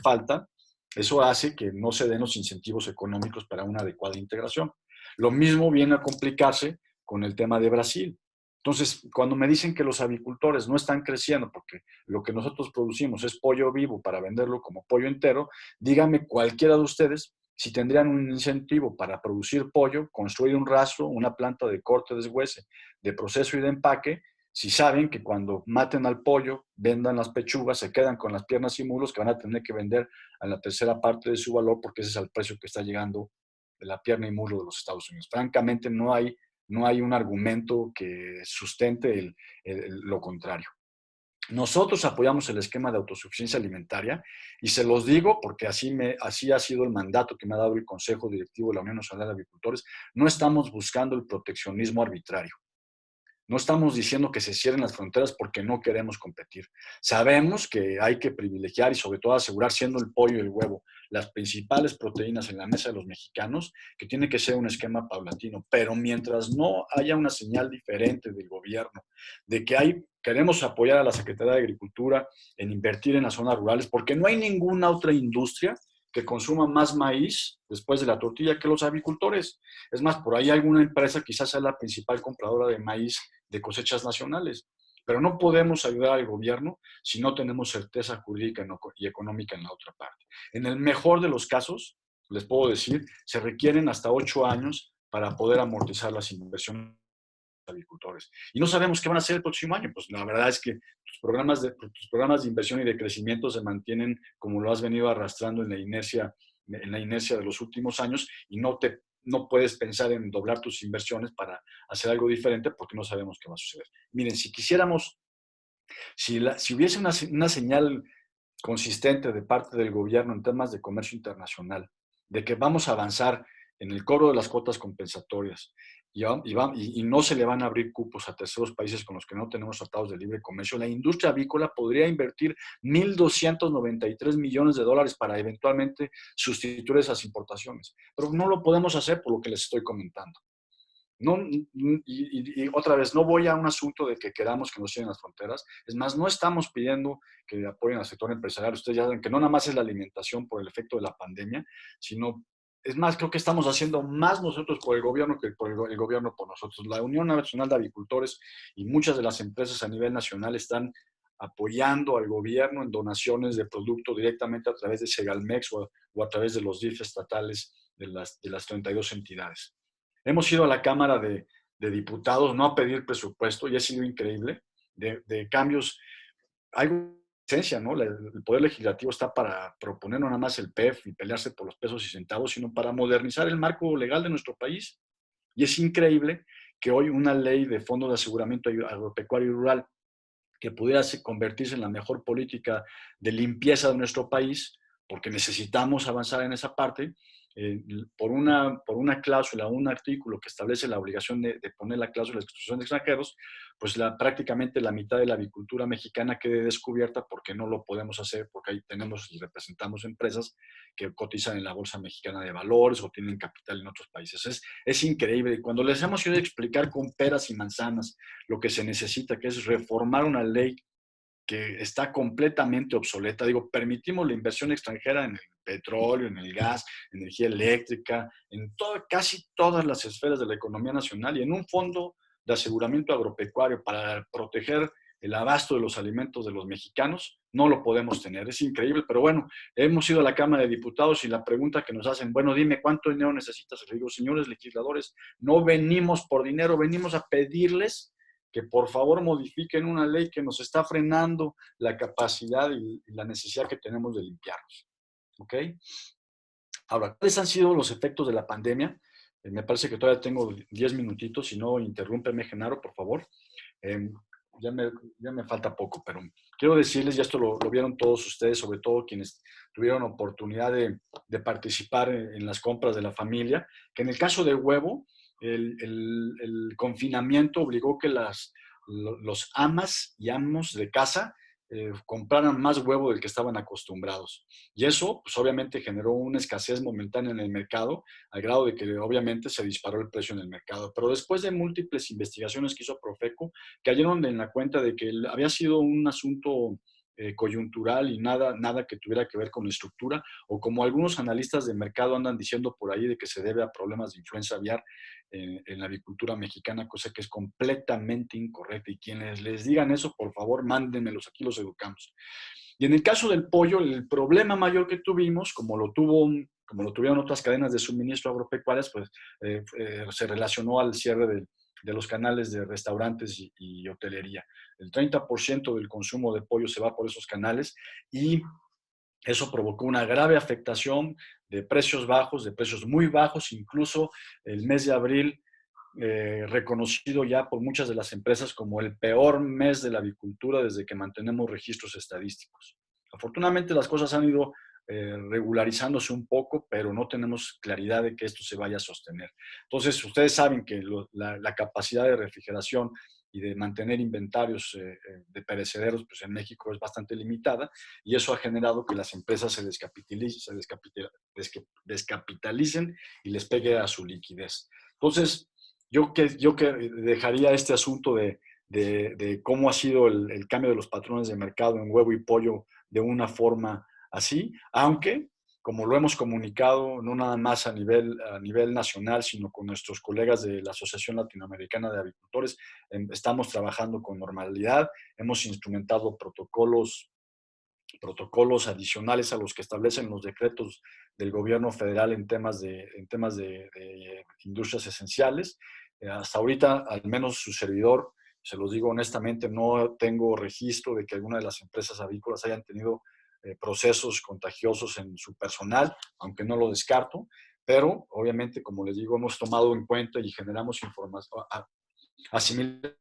que no se den los incentivos económicos para una adecuada integración. Lo mismo viene a complicarse con el tema de Brasil. Entonces, cuando me dicen que los avicultores no están creciendo porque lo que nosotros producimos es pollo vivo para venderlo como pollo entero, díganme cualquiera de ustedes si tendrían un incentivo para producir pollo, construir un rastro, una planta de corte, deshuese, de proceso y de empaque, si saben que cuando maten al pollo, vendan las pechugas, se quedan con las piernas y mulos que van a tener que vender a la tercera parte de su valor porque ese es el precio que está llegando de la pierna y mulo de los Estados Unidos. Francamente, no hay un argumento que sustente lo contrario. Nosotros apoyamos el esquema de autosuficiencia alimentaria y se los digo porque así ha sido el mandato que me ha dado el Consejo Directivo de la Unión Nacional de Avicultores. No estamos buscando el proteccionismo arbitrario. No estamos diciendo que se cierren las fronteras porque no queremos competir. Sabemos que hay que privilegiar y sobre todo asegurar, siendo el pollo y el huevo, las principales proteínas en la mesa de los mexicanos, que tiene que ser un esquema paulatino. Pero mientras no haya una señal diferente del gobierno de que queremos apoyar a la Secretaría de Agricultura en invertir en las zonas rurales, porque no hay ninguna otra industria que consuma más maíz después de la tortilla que los avicultores. Es más, por ahí alguna empresa quizás sea la principal compradora de maíz de cosechas nacionales. Pero no podemos ayudar al gobierno si no tenemos certeza jurídica y económica en la otra parte. En el mejor de los casos, les puedo decir, se requieren hasta 8 años para poder amortizar las inversiones de agricultores. Y no sabemos qué van a hacer el próximo año. Pues la verdad es que tus programas de inversión y de crecimiento se mantienen como lo has venido arrastrando en la inercia en la inercia de los últimos años y no puedes pensar en doblar tus inversiones para hacer algo diferente porque no sabemos qué va a suceder. Miren, si quisiéramos, si hubiese una señal consistente de parte del gobierno en temas de comercio internacional, de que vamos a avanzar en el cobro de las cuotas compensatorias y no se le van a abrir cupos a terceros países con los que no tenemos tratados de libre comercio, la industria avícola podría invertir 1.293 millones de dólares para eventualmente sustituir esas importaciones. Pero no lo podemos hacer por lo que les estoy comentando. No, y otra vez, no voy a un asunto de que queramos que nos cierren las fronteras. Es más, no estamos pidiendo que apoyen al sector empresarial. Ustedes ya saben que no nada más es la alimentación por el efecto de la pandemia, sino, es más, creo que estamos haciendo más nosotros por el gobierno que por el gobierno por nosotros. La Unión Nacional de Avicultores y muchas de las empresas a nivel nacional están apoyando al gobierno en donaciones de producto directamente a través de Segalmex o a través de los DIF estatales de las 32 entidades. Hemos ido a la Cámara de Diputados no a pedir presupuesto y ha sido increíble de cambios. Hay esencia, ¿no? El Poder Legislativo está para proponer no nada más el PEF y pelearse por los pesos y centavos, sino para modernizar el marco legal de nuestro país. Y es increíble que hoy una ley de fondos de aseguramiento agropecuario y rural que pudiera convertirse en la mejor política de limpieza de nuestro país, porque necesitamos avanzar en esa parte, por una cláusula, un artículo que establece la obligación de poner la cláusula de exclusión de extranjeros, pues prácticamente la mitad de la avicultura mexicana quede descubierta porque no lo podemos hacer, porque ahí tenemos y representamos empresas que cotizan en la Bolsa Mexicana de Valores o tienen capital en otros países. Es increíble. Y cuando les hemos ido a explicar con peras y manzanas lo que se necesita, que es reformar una ley que está completamente obsoleta. Digo, permitimos la inversión extranjera en el petróleo, en el gas, energía eléctrica, en casi todas las esferas de la economía nacional y en un fondo de aseguramiento agropecuario para proteger el abasto de los alimentos de los mexicanos, no lo podemos tener. Es increíble, pero bueno, hemos ido a la Cámara de Diputados y la pregunta que nos hacen, bueno, dime, ¿cuánto dinero necesitas? Les digo, señores legisladores, no venimos por dinero, venimos a pedirles que por favor modifiquen una ley que nos está frenando la capacidad y la necesidad que tenemos de limpiarnos. ¿Ok? Ahora, ¿cuáles han sido los efectos de la pandemia? Me parece que todavía tengo 10 minutitos, si no, interrúmpeme, Genaro, por favor. Eh, ya me falta poco, pero quiero decirles, y esto lo vieron todos ustedes, sobre todo quienes tuvieron oportunidad de participar en las compras de la familia, que en el caso de huevo, el confinamiento obligó que los amas y amos de casa compraran más huevo del que estaban acostumbrados. Y eso, pues obviamente generó una escasez momentánea en el mercado, al grado de que obviamente se disparó el precio en el mercado. Pero después de múltiples investigaciones que hizo Profeco, cayeron en la cuenta de que había sido un asunto coyuntural y nada que tuviera que ver con la estructura, o como algunos analistas de mercado andan diciendo por ahí de que se debe a problemas de influenza aviar en la avicultura mexicana, cosa que es completamente incorrecta. Y quienes les digan eso, por favor, mándenmelos, aquí los educamos. Y en el caso del pollo, el problema mayor que tuvimos, como lo tuvieron otras cadenas de suministro agropecuarias, pues se relacionó al cierre de los canales de restaurantes y hotelería. El 30% del consumo de pollo se va por esos canales y eso provocó una grave afectación de precios bajos, de precios muy bajos, incluso el mes de abril reconocido ya por muchas de las empresas como el peor mes de la avicultura desde que mantenemos registros estadísticos. Afortunadamente las cosas han ido regularizándose un poco, pero no tenemos claridad de que esto se vaya a sostener. Entonces, ustedes saben que la capacidad de refrigeración y de mantener inventarios de perecederos pues en México es bastante limitada y eso ha generado que las empresas se descapitalicen y les pegue a su liquidez. Entonces, yo que dejaría este asunto de cómo ha sido el cambio de los patrones de mercado en huevo y pollo de una forma así, aunque, como lo hemos comunicado, no nada más a nivel nacional, sino con nuestros colegas de la Asociación Latinoamericana de Avicultores, estamos trabajando con normalidad, hemos instrumentado protocolos adicionales a los que establecen los decretos del gobierno federal en temas de industrias esenciales. Hasta ahorita, al menos su servidor, se los digo honestamente, no tengo registro de que alguna de las empresas avícolas hayan tenido procesos contagiosos en su personal, aunque no lo descarto, pero obviamente, como les digo, hemos tomado en cuenta y generamos información, asimilamos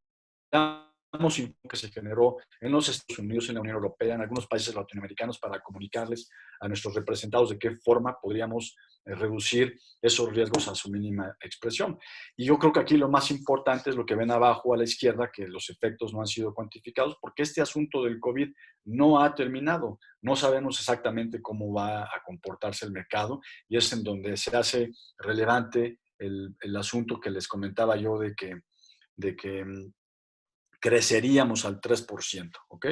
que se generó en los Estados Unidos, en la Unión Europea, en algunos países latinoamericanos, para comunicarles a nuestros representados de qué forma podríamos reducir esos riesgos a su mínima expresión. Y yo creo que aquí lo más importante es lo que ven abajo a la izquierda, que los efectos no han sido cuantificados, porque este asunto del COVID no ha terminado. No sabemos exactamente cómo va a comportarse el mercado, y es en donde se hace relevante el asunto que les comentaba yo de que creceríamos al 3%, ¿ok?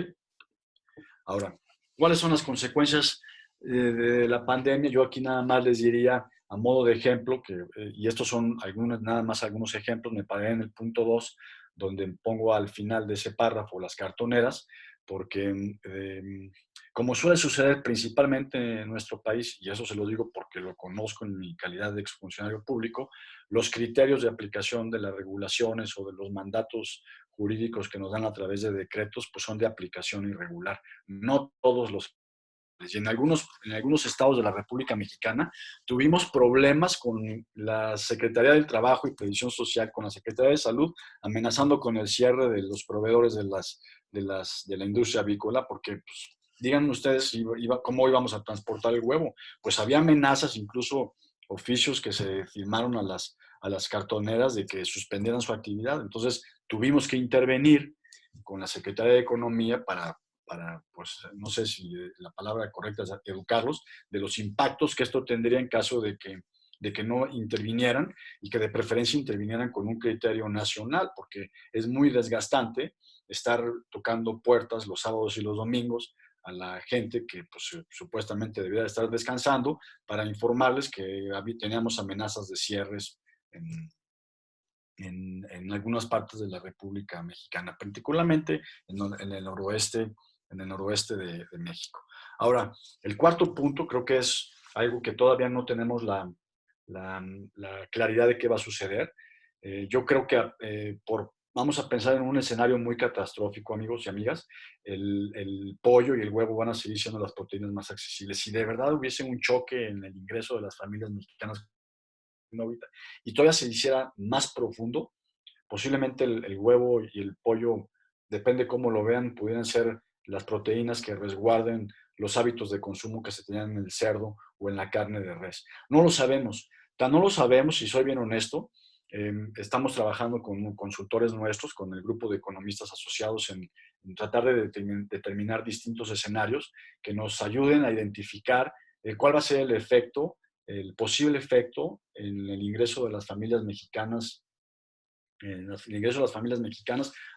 Ahora, ¿cuáles son las consecuencias de la pandemia? Yo aquí nada más les diría, a modo de ejemplo, y estos son nada más algunos ejemplos, me paré en el punto 2, donde pongo al final de ese párrafo las cartoneras, porque como suele suceder principalmente en nuestro país, y eso se lo digo porque lo conozco en mi calidad de exfuncionario público, los criterios de aplicación de las regulaciones o de los mandatos jurídicos que nos dan a través de decretos, pues son de aplicación irregular. No todos los. Y en algunos estados de la República Mexicana tuvimos problemas con la Secretaría del Trabajo y Previsión Social, con la Secretaría de Salud, amenazando con el cierre de los proveedores de la industria avícola, porque, pues, díganme ustedes cómo íbamos a transportar el huevo. Pues había amenazas, incluso oficios que se firmaron a las cartoneras de que suspendieran su actividad. Entonces tuvimos que intervenir con la Secretaría de Economía para, pues, no sé si la palabra correcta es educarlos, de los impactos que esto tendría en caso de que no intervinieran, y que de preferencia intervinieran con un criterio nacional, porque es muy desgastante estar tocando puertas los sábados y los domingos a la gente que, pues, supuestamente debería estar descansando, para informarles que teníamos amenazas de cierres en algunas partes de la República Mexicana, particularmente en el noroeste de México. Ahora, el cuarto punto creo que es algo que todavía no tenemos la claridad de qué va a suceder. Yo creo que vamos a pensar en un escenario muy catastrófico, amigos y amigas. El pollo y el huevo van a seguir siendo las proteínas más accesibles. Si de verdad hubiese un choque en el ingreso de las familias mexicanas ahorita, y todavía se hiciera más profundo, posiblemente el huevo y el pollo, depende cómo lo vean, pudieran ser las proteínas que resguarden los hábitos de consumo que se tenían en el cerdo o en la carne de res. No lo sabemos. Tan no lo sabemos, si soy bien honesto. Estamos trabajando con consultores nuestros, con el grupo de economistas asociados, en tratar de determinar distintos escenarios que nos ayuden a identificar cuál va a ser el posible efecto en el ingreso de las familias mexicanas,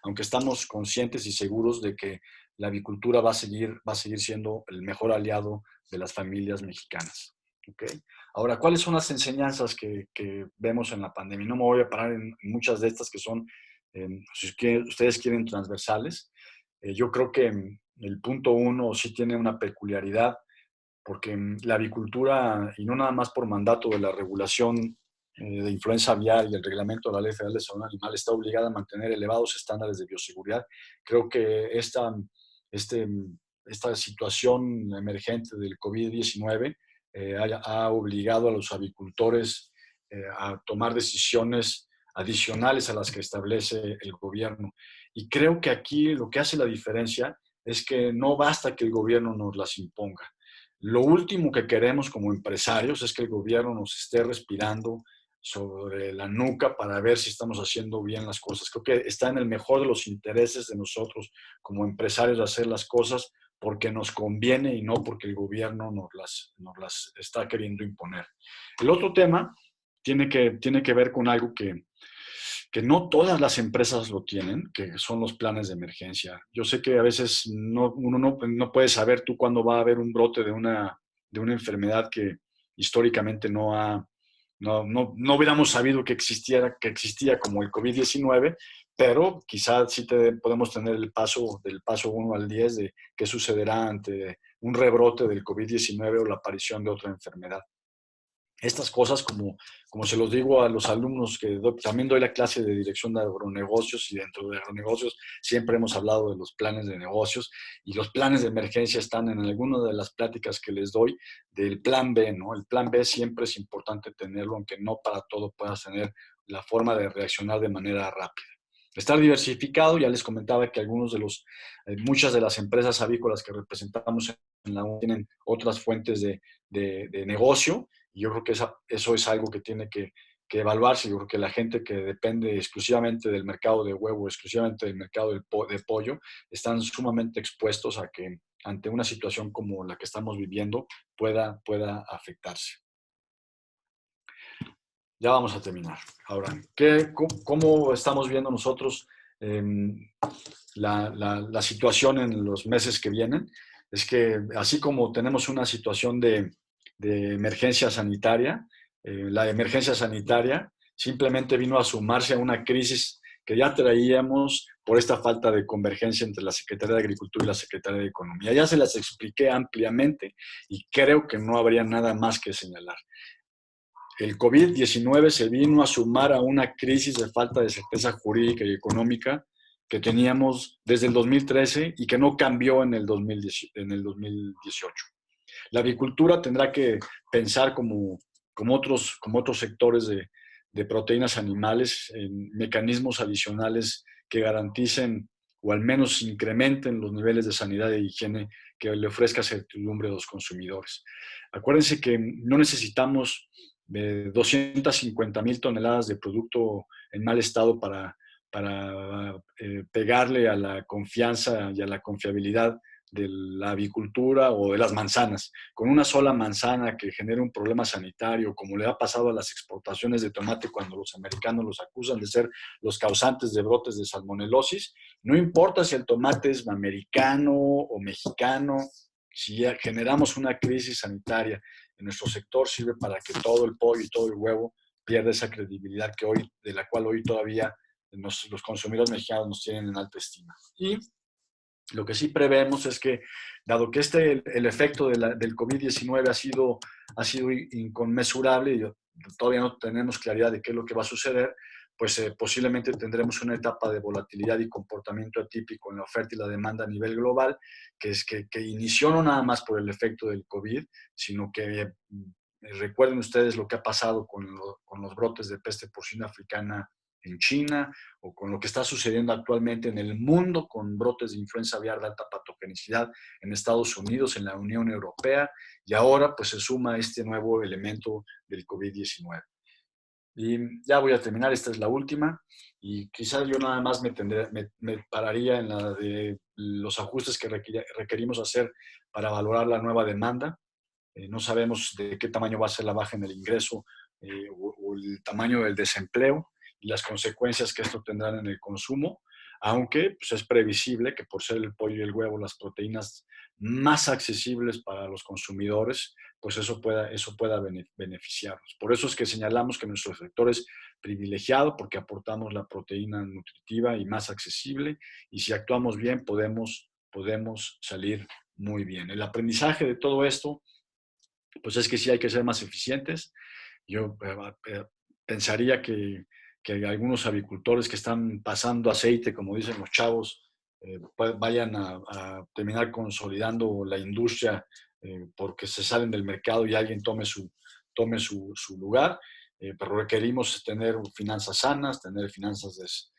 aunque estamos conscientes y seguros de que la avicultura va a seguir siendo el mejor aliado de las familias mexicanas. ¿Okay? Ahora, ¿cuáles son las enseñanzas que vemos en la pandemia? No me voy a parar en muchas de estas que son, si ustedes quieren, transversales. Yo creo que el punto 1 sí tiene una peculiaridad, porque la avicultura, y no nada más por mandato de la regulación de influenza aviar y el reglamento de la Ley Federal de Salud Animal, está obligada a mantener elevados estándares de bioseguridad. Creo que esta situación emergente del COVID-19 ha obligado a los avicultores a tomar decisiones adicionales a las que establece el gobierno. Y creo que aquí lo que hace la diferencia es que no basta que el gobierno nos las imponga. Lo último que queremos como empresarios es que el gobierno nos esté respirando sobre la nuca para ver si estamos haciendo bien las cosas. Creo que está en el mejor de los intereses de nosotros como empresarios de hacer las cosas porque nos conviene, y no porque el gobierno nos las está queriendo imponer. El otro tema tiene que ver con algo que no todas las empresas lo tienen, que son los planes de emergencia. Yo sé que a veces uno no puede saber tú cuándo va a haber un brote de una enfermedad que históricamente no hubiéramos sabido que existía, como el COVID-19, pero quizás sí podemos tener del paso 1 al 10 de qué sucederá ante un rebrote del COVID-19 o la aparición de otra enfermedad. Estas cosas, como se los digo a los alumnos que también doy la clase de dirección de agronegocios, y dentro de agronegocios siempre hemos hablado de los planes de negocios, y los planes de emergencia están en alguna de las pláticas que les doy del plan B, ¿no? El plan B siempre es importante tenerlo, aunque no para todo puedas tener la forma de reaccionar de manera rápida. Estar diversificado, ya les comentaba que muchas de las empresas avícolas que representamos en la U tienen otras fuentes de negocio, y yo creo que eso es algo que tiene que evaluarse. Yo creo que la gente que depende exclusivamente del mercado de huevo, exclusivamente del mercado de pollo, están sumamente expuestos a que ante una situación como la que estamos viviendo pueda afectarse. Ya vamos a terminar. Ahora, ¿cómo estamos viendo nosotros la situación en los meses que vienen? Es que así como tenemos una situación de emergencia sanitaria, la emergencia sanitaria simplemente vino a sumarse a una crisis que ya traíamos por esta falta de convergencia entre la Secretaría de Agricultura y la Secretaría de Economía. Ya se las expliqué ampliamente y creo que no habría nada más que señalar. El COVID-19 se vino a sumar a una crisis de falta de certeza jurídica y económica que teníamos desde el 2013 y que no cambió en el 2018. La avicultura tendrá que pensar como otros sectores de proteínas animales en mecanismos adicionales que garanticen o al menos incrementen los niveles de sanidad e higiene que le ofrezca certidumbre a los consumidores. Acuérdense que no necesitamos 250,000 toneladas de producto en mal estado para pegarle a la confianza y a la confiabilidad de la avicultura o de las manzanas. Con una sola manzana que genere un problema sanitario, como le ha pasado a las exportaciones de tomate cuando los americanos los acusan de ser los causantes de brotes de salmonelosis, no importa si el tomate es americano o mexicano, si generamos una crisis sanitaria en nuestro sector, sirve para que todo el pollo y todo el huevo pierda esa credibilidad de la cual hoy todavía los consumidores mexicanos nos tienen en alta estima. Y lo que sí prevemos es que, dado que el efecto del COVID-19 ha sido inconmensurable, y todavía no tenemos claridad de qué es lo que va a suceder, pues posiblemente tendremos una etapa de volatilidad y comportamiento atípico en la oferta y la demanda a nivel global, que inició no nada más por el efecto del COVID, sino que recuerden ustedes lo que ha pasado con los brotes de peste porcina africana en China, o con lo que está sucediendo actualmente en el mundo con brotes de influenza aviar de alta patogenicidad en Estados Unidos, en la Unión Europea, y ahora pues se suma este nuevo elemento del COVID-19. Y ya voy a terminar, esta es la última, y quizás yo nada más me pararía en la de los ajustes que requerimos hacer para valorar la nueva demanda. No sabemos de qué tamaño va a ser la baja en el ingreso o el tamaño del desempleo y las consecuencias que esto tendrá en el consumo, aunque pues, es previsible que por ser el pollo y el huevo las proteínas más accesibles para los consumidores, pues eso pueda beneficiarnos. Por eso es que señalamos que nuestro sector es privilegiado porque aportamos la proteína nutritiva y más accesible, y si actuamos bien podemos salir muy bien. El aprendizaje de todo esto pues es que sí hay que ser más eficientes. Yo pensaría que algunos avicultores que están pasando aceite, como dicen los chavos, vayan a terminar consolidando la industria porque se salen del mercado y alguien tome su lugar. Pero requerimos tener finanzas sanas, tener finanzas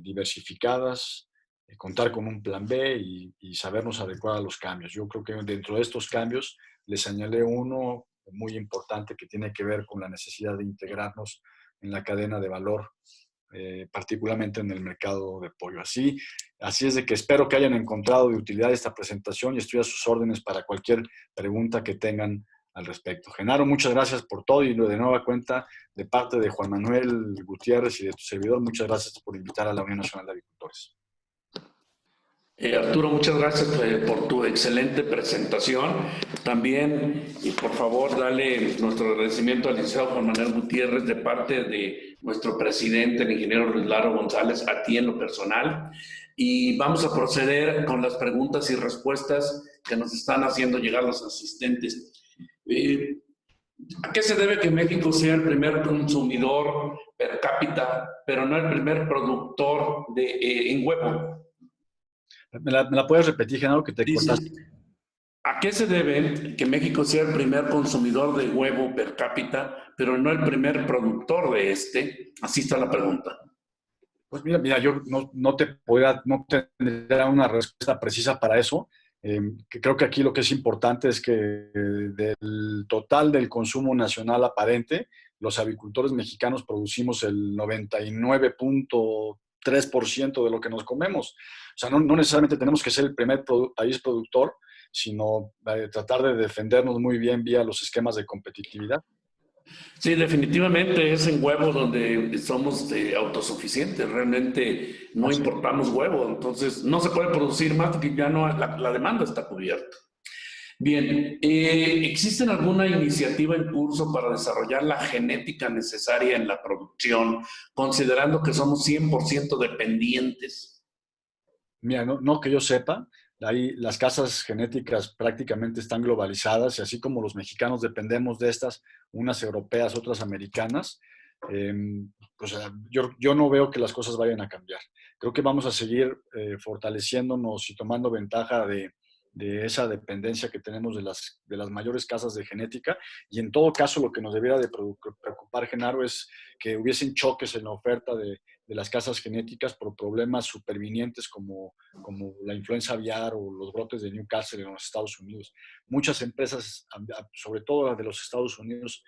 diversificadas, contar con un plan B y sabernos adecuar a los cambios. Yo creo que dentro de estos cambios les señalé uno muy importante que tiene que ver con la necesidad de integrarnos en la cadena de valor, particularmente en el mercado de pollo. Así es de que espero que hayan encontrado de utilidad esta presentación y estoy a sus órdenes para cualquier pregunta que tengan al respecto. Genaro, muchas gracias por todo y de nueva cuenta, de parte de Juan Manuel Gutiérrez y de tu servidor, muchas gracias por invitar a la Unión Nacional de Avicultores. Arturo, muchas gracias por tu excelente presentación. También, y por favor, dale nuestro agradecimiento al licenciado Juan Manuel Gutiérrez de parte de nuestro presidente, el ingeniero Luis Laro González, a ti en lo personal. Y vamos a proceder con las preguntas y respuestas que nos están haciendo llegar los asistentes. ¿A qué se debe que México sea el primer consumidor per cápita, pero no el primer productor en huevo? ¿Me la puedes repetir, Genaro, que te Dice, cortaste? ¿a qué se debe que México sea el primer consumidor de huevo per cápita, pero no el primer productor de este? Así está la pregunta. Pues mira, yo no tendría una respuesta precisa para eso. Que creo que aquí lo que es importante es que del total del consumo nacional aparente, los avicultores mexicanos producimos el 99.3% de lo que nos comemos. O sea, no necesariamente tenemos que ser el primer país productor, sino tratar de defendernos muy bien vía los esquemas de competitividad. Sí, definitivamente es en huevo donde somos autosuficientes, realmente no Así. importamos huevo, entonces no se puede producir más porque ya no, la demanda está cubierta. Bien, ¿existe alguna iniciativa en curso para desarrollar la genética necesaria en la producción, considerando que somos 100% dependientes? Mira, no que yo sepa, ahí las casas genéticas prácticamente están globalizadas y así como los mexicanos dependemos de estas, unas europeas, otras americanas, eh, pues yo no veo que las cosas vayan a cambiar. Creo que vamos a seguir fortaleciéndonos y tomando ventaja de esa dependencia que tenemos de las mayores casas de genética y en todo caso lo que nos debiera de preocupar, Genaro, es que hubiesen choques en la oferta de las casas genéticas por problemas supervinientes como la influenza aviar o los brotes de Newcastle en los Estados Unidos. Muchas empresas, sobre todo las de los Estados Unidos,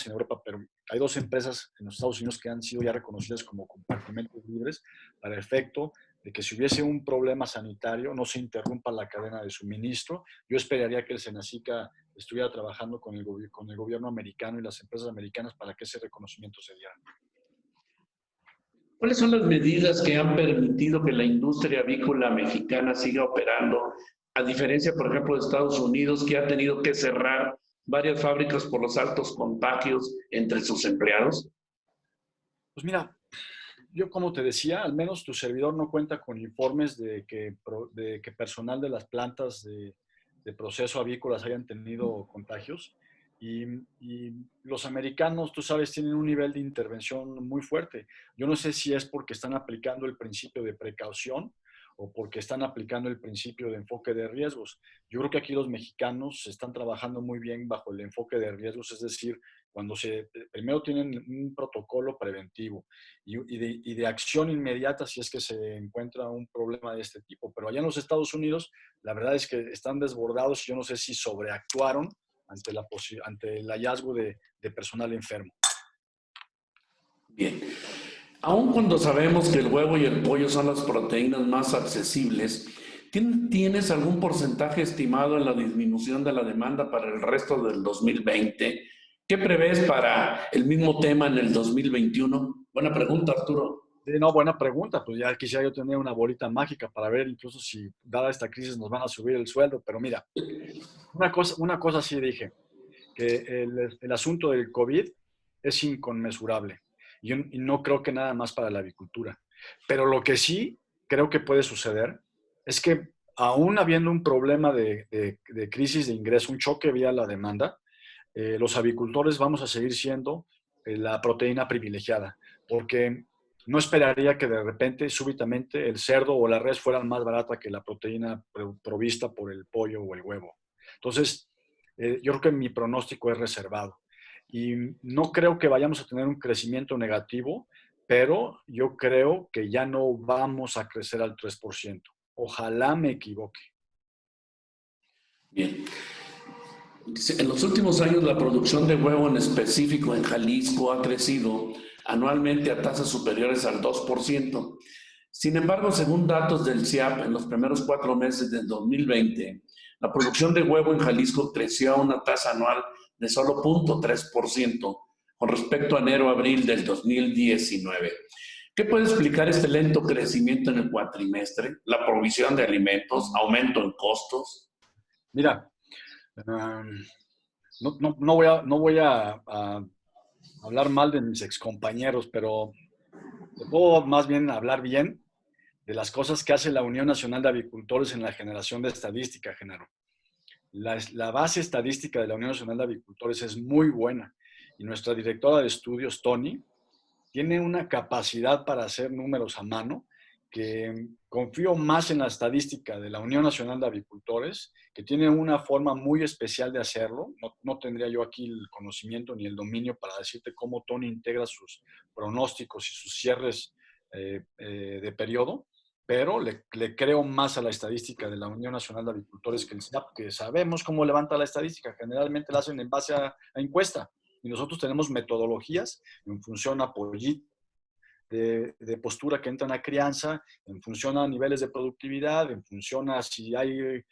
en Europa, pero hay dos empresas en los Estados Unidos que han sido ya reconocidas como compartimentos libres para efecto de que si hubiese un problema sanitario no se interrumpa la cadena de suministro. Yo esperaría que el Senacica estuviera trabajando con el gobierno americano y las empresas americanas para que ese reconocimiento se diera. ¿Cuáles son las medidas que han permitido que la industria avícola mexicana siga operando, a diferencia, por ejemplo, de Estados Unidos, que ha tenido que cerrar varias fábricas por los altos contagios entre sus empleados? Pues mira, yo como te decía, al menos tu servidor no cuenta con informes de que personal de las plantas de proceso avícolas hayan tenido contagios. Y los americanos, tú sabes, tienen un nivel de intervención muy fuerte. Yo no sé si es porque están aplicando el principio de precaución o porque están aplicando el principio de enfoque de riesgos. Yo creo que aquí los mexicanos están trabajando muy bien bajo el enfoque de riesgos, es decir, cuando primero tienen un protocolo preventivo y de acción inmediata si es que se encuentra un problema de este tipo. Pero allá en los Estados Unidos, la verdad es que están desbordados. Yo no sé si sobreactuaron ante el hallazgo de personal enfermo. Bien. Aun cuando sabemos que el huevo y el pollo son las proteínas más accesibles, ¿tienes algún porcentaje estimado en la disminución de la demanda para el resto del 2020? ¿Qué prevés para el mismo tema en el 2021? Buena pregunta, Arturo. No, buena pregunta. Pues ya quisiera yo tener una bolita mágica para ver incluso si, dada esta crisis, nos van a subir el sueldo. Pero mira, una cosa sí dije, que el asunto del COVID es inconmensurable. Y no creo que nada más para la avicultura. Pero lo que sí creo que puede suceder es que aún habiendo un problema de crisis de ingreso, un choque vía la demanda, los avicultores vamos a seguir siendo la proteína privilegiada, porque no esperaría que de repente, súbitamente, el cerdo o la res fueran más barata que la proteína provista por el pollo o el huevo. Entonces, yo creo que mi pronóstico es reservado. Y no creo que vayamos a tener un crecimiento negativo, pero yo creo que ya no vamos a crecer al 3%. Ojalá me equivoque. Bien. En los últimos años, la producción de huevo en específico en Jalisco ha crecido anualmente a tasas superiores al 2%. Sin embargo, según datos del CIAP, en los primeros 4 meses del 2020, la producción de huevo en Jalisco creció a una tasa anual de solo 0.3% con respecto a enero-abril del 2019. ¿Qué puede explicar este lento crecimiento en el cuatrimestre? ¿La provisión de alimentos? ¿Aumento en costos? Mira, no voy a hablar mal de mis excompañeros, pero te puedo más bien hablar bien de las cosas que hace la Unión Nacional de Avicultores en la generación de estadística, Genaro. la base estadística de la Unión Nacional de Avicultores es muy buena y nuestra directora de estudios, Tony, tiene una capacidad para hacer números a mano que confío más en la estadística de la Unión Nacional de Avicultores, que tiene una forma muy especial de hacerlo. No tendría yo aquí el conocimiento ni el dominio para decirte cómo Tony integra sus pronósticos y sus cierres de periodo, pero le creo más a la estadística de la Unión Nacional de Avicultores que el SNAP, que sabemos cómo levanta la estadística. Generalmente la hacen en base a encuesta y nosotros tenemos metodologías en función a pollito, de postura que entran a crianza, en función a niveles de productividad, en función a si hay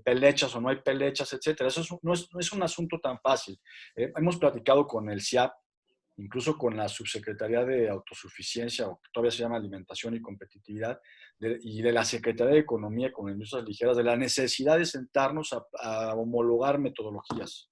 pelechas o no hay pelechas, etcétera. Eso no es un asunto tan fácil. Hemos platicado con el CIAP, incluso con la Subsecretaría de Autosuficiencia, o que todavía se llama Alimentación y Competitividad, y de la Secretaría de Economía con Industrias Ligeras, de la necesidad de sentarnos a homologar metodologías.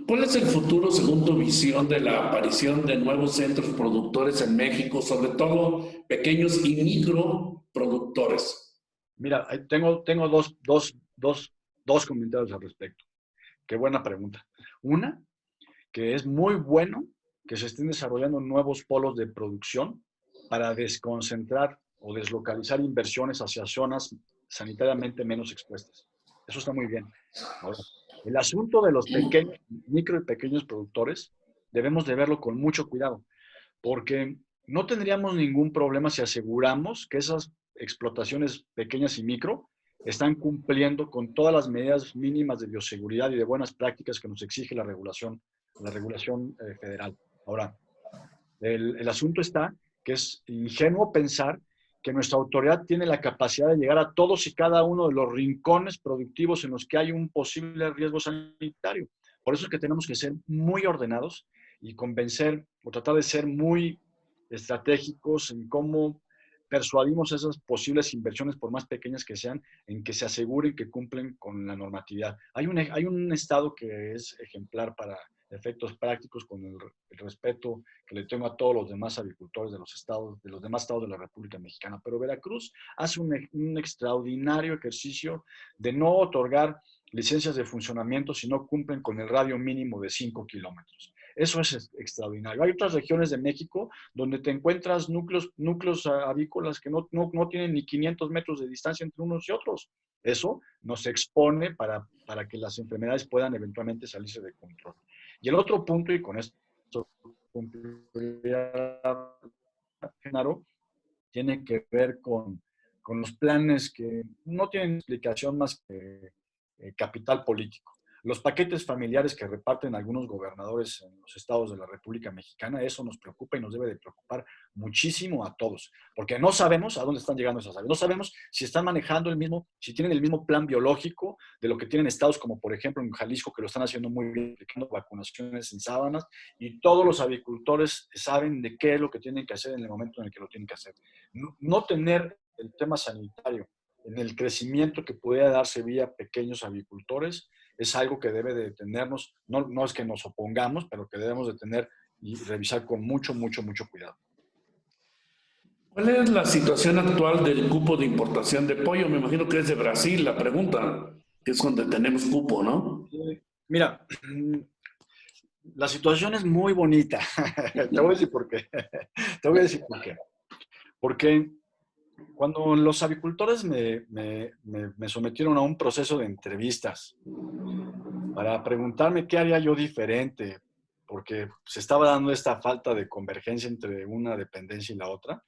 ¿Cuál es el futuro, según tu visión, de la aparición de nuevos centros productores en México, sobre todo pequeños y microproductores? Mira, tengo dos comentarios al respecto. Qué buena pregunta. Una, que es muy bueno que se estén desarrollando nuevos polos de producción para desconcentrar o deslocalizar inversiones hacia zonas sanitariamente menos expuestas. Eso está muy bien. Ahora, el asunto de los pequeños, micro y pequeños productores, debemos de verlo con mucho cuidado, porque no tendríamos ningún problema si aseguramos que esas explotaciones pequeñas y micro están cumpliendo con todas las medidas mínimas de bioseguridad y de buenas prácticas que nos exige la regulación federal. Ahora, el asunto está que es ingenuo pensar que nuestra autoridad tiene la capacidad de llegar a todos y cada uno de los rincones productivos en los que hay un posible riesgo sanitario. Por eso es que tenemos que ser muy ordenados y convencer o tratar de ser muy estratégicos en cómo persuadimos esas posibles inversiones, por más pequeñas que sean, en que se aseguren que cumplen con la normatividad. Hay un estado que es ejemplar para efectos prácticos con el respeto que le tengo a todos los demás agricultores de los demás estados de la República Mexicana. Pero Veracruz hace un extraordinario ejercicio de no otorgar licencias de funcionamiento si no cumplen con el radio mínimo de 5 kilómetros. Eso es extraordinario. Hay otras regiones de México donde te encuentras núcleos avícolas que no tienen ni 500 metros de distancia entre unos y otros. Eso nos expone para que las enfermedades puedan eventualmente salirse de control. Y el otro punto, y con esto Genaro, tiene que ver con los planes que no tienen explicación más que capital político. Los paquetes familiares que reparten algunos gobernadores en los estados de la República Mexicana, eso nos preocupa y nos debe de preocupar muchísimo a todos, porque no sabemos a dónde están llegando esas aves, no sabemos si están manejando si tienen el mismo plan biológico de lo que tienen estados como por ejemplo en Jalisco, que lo están haciendo muy bien, aplicando vacunaciones en sábanas, y todos los avicultores saben de qué es lo que tienen que hacer en el momento en el que lo tienen que hacer. No tener el tema sanitario en el crecimiento que pudiera darse vía pequeños avicultores es algo que debe de detenernos, no es que nos opongamos, pero que debemos de tener y revisar con mucho cuidado. ¿Cuál es la situación actual del cupo de importación de pollo? Me imagino que es de Brasil la pregunta, que es donde tenemos cupo, ¿no? Mira, la situación es muy bonita. Te voy a decir por qué. Te voy a decir por qué. Porque cuando los avicultores me sometieron a un proceso de entrevistas para preguntarme qué haría yo diferente, porque se estaba dando esta falta de convergencia entre una dependencia y la otra,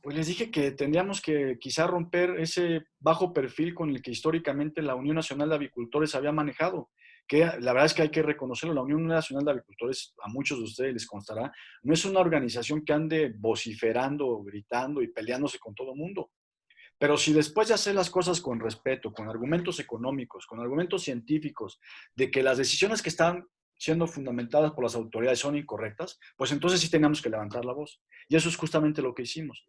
pues les dije que tendríamos que quizá romper ese bajo perfil con el que históricamente la Unión Nacional de Avicultores había manejado, que la verdad es que hay que reconocerlo, la Unión Nacional de Avicultores, a muchos de ustedes les constará, no es una organización que ande vociferando, gritando y peleándose con todo el mundo. Pero si después de hacer las cosas con respeto, con argumentos económicos, con argumentos científicos, de que las decisiones que están siendo fundamentadas por las autoridades son incorrectas, pues entonces sí tenemos que levantar la voz. Y eso es justamente lo que hicimos.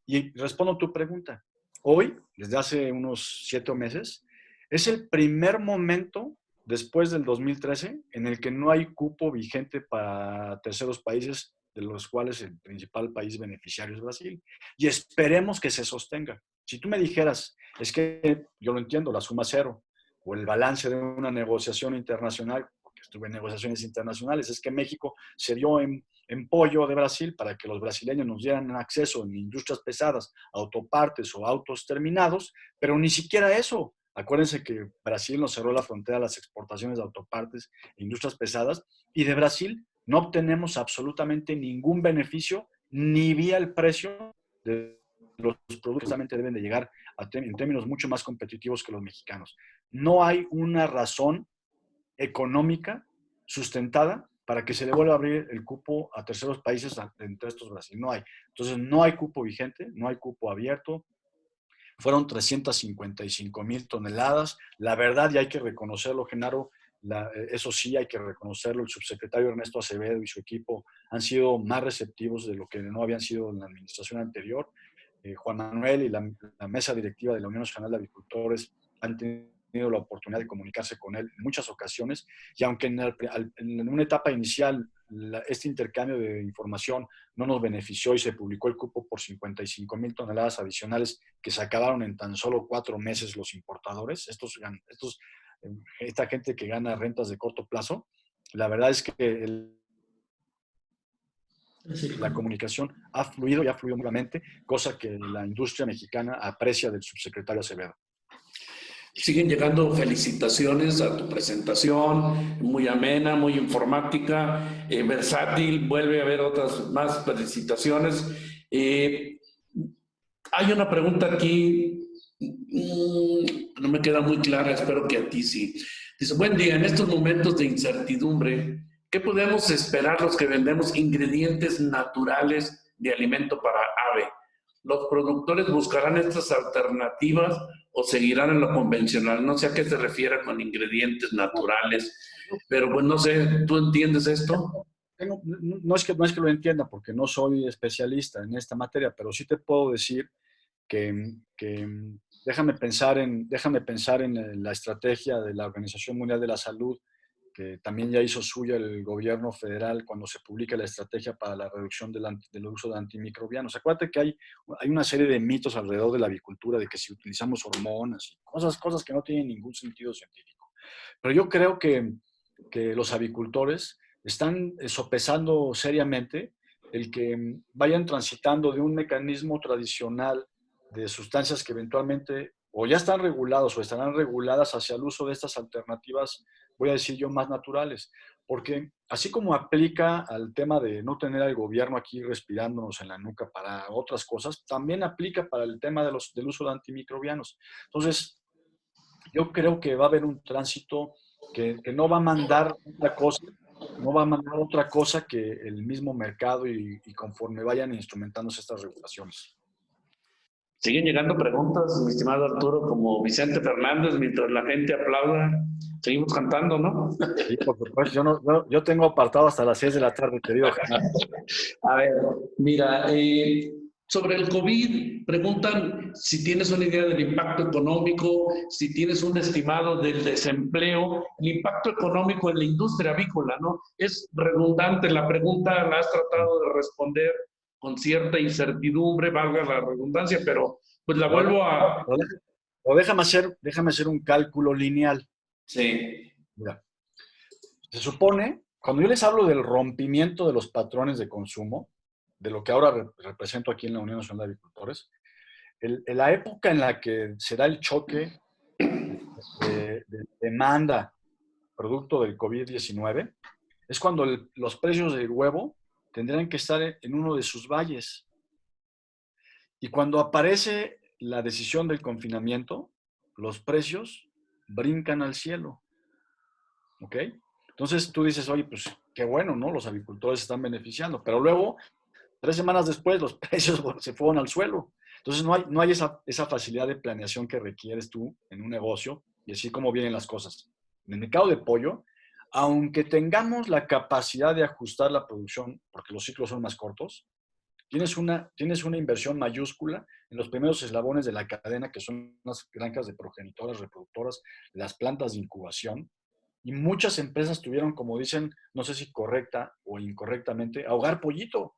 Y respondo a tu pregunta. Hoy, desde hace unos 7 meses, es el primer momento después del 2013 en el que no hay cupo vigente para terceros países, de los cuales el principal país beneficiario es Brasil. Y esperemos que se sostenga. Si tú me dijeras, es que yo lo entiendo, la suma cero, o el balance de una negociación internacional, porque estuve en negociaciones internacionales, es que México se dio en pollo de Brasil para que los brasileños nos dieran acceso en industrias pesadas, autopartes o autos terminados, pero ni siquiera eso. Acuérdense que Brasil nos cerró la frontera a las exportaciones de autopartes e industrias pesadas, y de Brasil no obtenemos absolutamente ningún beneficio ni vía el precio de los productos que justamente deben de llegar en términos mucho más competitivos que los mexicanos. No hay una razón económica sustentada para que se le vuelva a abrir el cupo a terceros países entre estos Brasil. No hay. Entonces, no hay cupo vigente, no hay cupo abierto. Fueron 355,000 toneladas. La verdad, y hay que reconocerlo, Genaro, eso sí hay que reconocerlo, el subsecretario Ernesto Acevedo y su equipo han sido más receptivos de lo que no habían sido en la administración anterior. Juan Manuel y la mesa directiva de la Unión Nacional de Avicultores han tenido la oportunidad de comunicarse con él en muchas ocasiones, y aunque en una etapa inicial este intercambio de información no nos benefició y se publicó el cupo por 55,000 toneladas adicionales que se acabaron en tan solo 4 meses los importadores, esta gente que gana rentas de corto plazo, la verdad es que la comunicación ha fluido y ha fluido nuevamente, cosa que la industria mexicana aprecia del subsecretario Acevedo. Siguen llegando felicitaciones a tu presentación, muy amena, muy informática, versátil, vuelve a haber otras más felicitaciones. Hay una pregunta aquí, no me queda muy clara, espero que a ti sí. Dice, buen día, en estos momentos de incertidumbre, ¿qué podemos esperar los que vendemos ingredientes naturales de alimento para ave? ¿Los productores buscarán estas alternativas o seguirán en lo convencional? No sé a qué se refiere con ingredientes naturales, pero pues no sé, ¿tú entiendes esto? No es que lo entienda porque no soy especialista en esta materia, pero sí te puedo decir que déjame pensar en la estrategia de la Organización Mundial de la Salud, que también ya hizo suya el gobierno federal cuando se publica la estrategia para la reducción del uso de antimicrobianos. Acuérdate que hay una serie de mitos alrededor de la avicultura, de que si utilizamos hormonas y cosas que no tienen ningún sentido científico. Pero yo creo que los avicultores están sopesando seriamente el que vayan transitando de un mecanismo tradicional de sustancias que eventualmente o ya están regulados o estarán reguladas hacia el uso de estas alternativas, voy a decir yo, más naturales. Porque así como aplica al tema de no tener al gobierno aquí respirándonos en la nuca para otras cosas, también aplica para el tema del uso de antimicrobianos. Entonces, yo creo que va a haber un tránsito que no va a mandar otra cosa, no va a mandar otra cosa que el mismo mercado y conforme vayan instrumentándose estas regulaciones. Siguen llegando preguntas, mi estimado Arturo, como Vicente Fernández, mientras la gente aplauda, seguimos cantando, ¿no? Sí, por supuesto. Yo tengo apartado hasta las 6 de la tarde, querido Gerardo. A ver, mira, sobre el COVID, preguntan si tienes una idea del impacto económico, si tienes un estimado del desempleo, el impacto económico en la industria avícola, ¿no? Es redundante la pregunta, la has tratado de responder con cierta incertidumbre, valga la redundancia, pero pues la Pero, vuelvo a... o déjame hacer un cálculo lineal. Sí, Mira, se supone, cuando yo les hablo del rompimiento de los patrones de consumo, de lo que ahora represento aquí en la Unión Nacional de Agricultores, la época en la que será el choque de demanda producto del COVID-19 es cuando los precios del huevo tendrán que estar en uno de sus valles. Y cuando aparece la decisión del confinamiento, los precios brincan al cielo. ¿Ok? Entonces tú dices, oye, pues qué bueno, ¿no? Los agricultores se están beneficiando. Pero luego, 3 semanas después, los precios se fueron al suelo. Entonces no hay esa facilidad de planeación que requieres tú en un negocio y así como vienen las cosas. En el mercado de pollo, aunque tengamos la capacidad de ajustar la producción, porque los ciclos son más cortos, tienes una inversión mayúscula en los primeros eslabones de la cadena, que son las granjas de progenitoras, reproductoras, las plantas de incubación. Y muchas empresas tuvieron, como dicen, no sé si correcta o incorrectamente, ahogar pollito.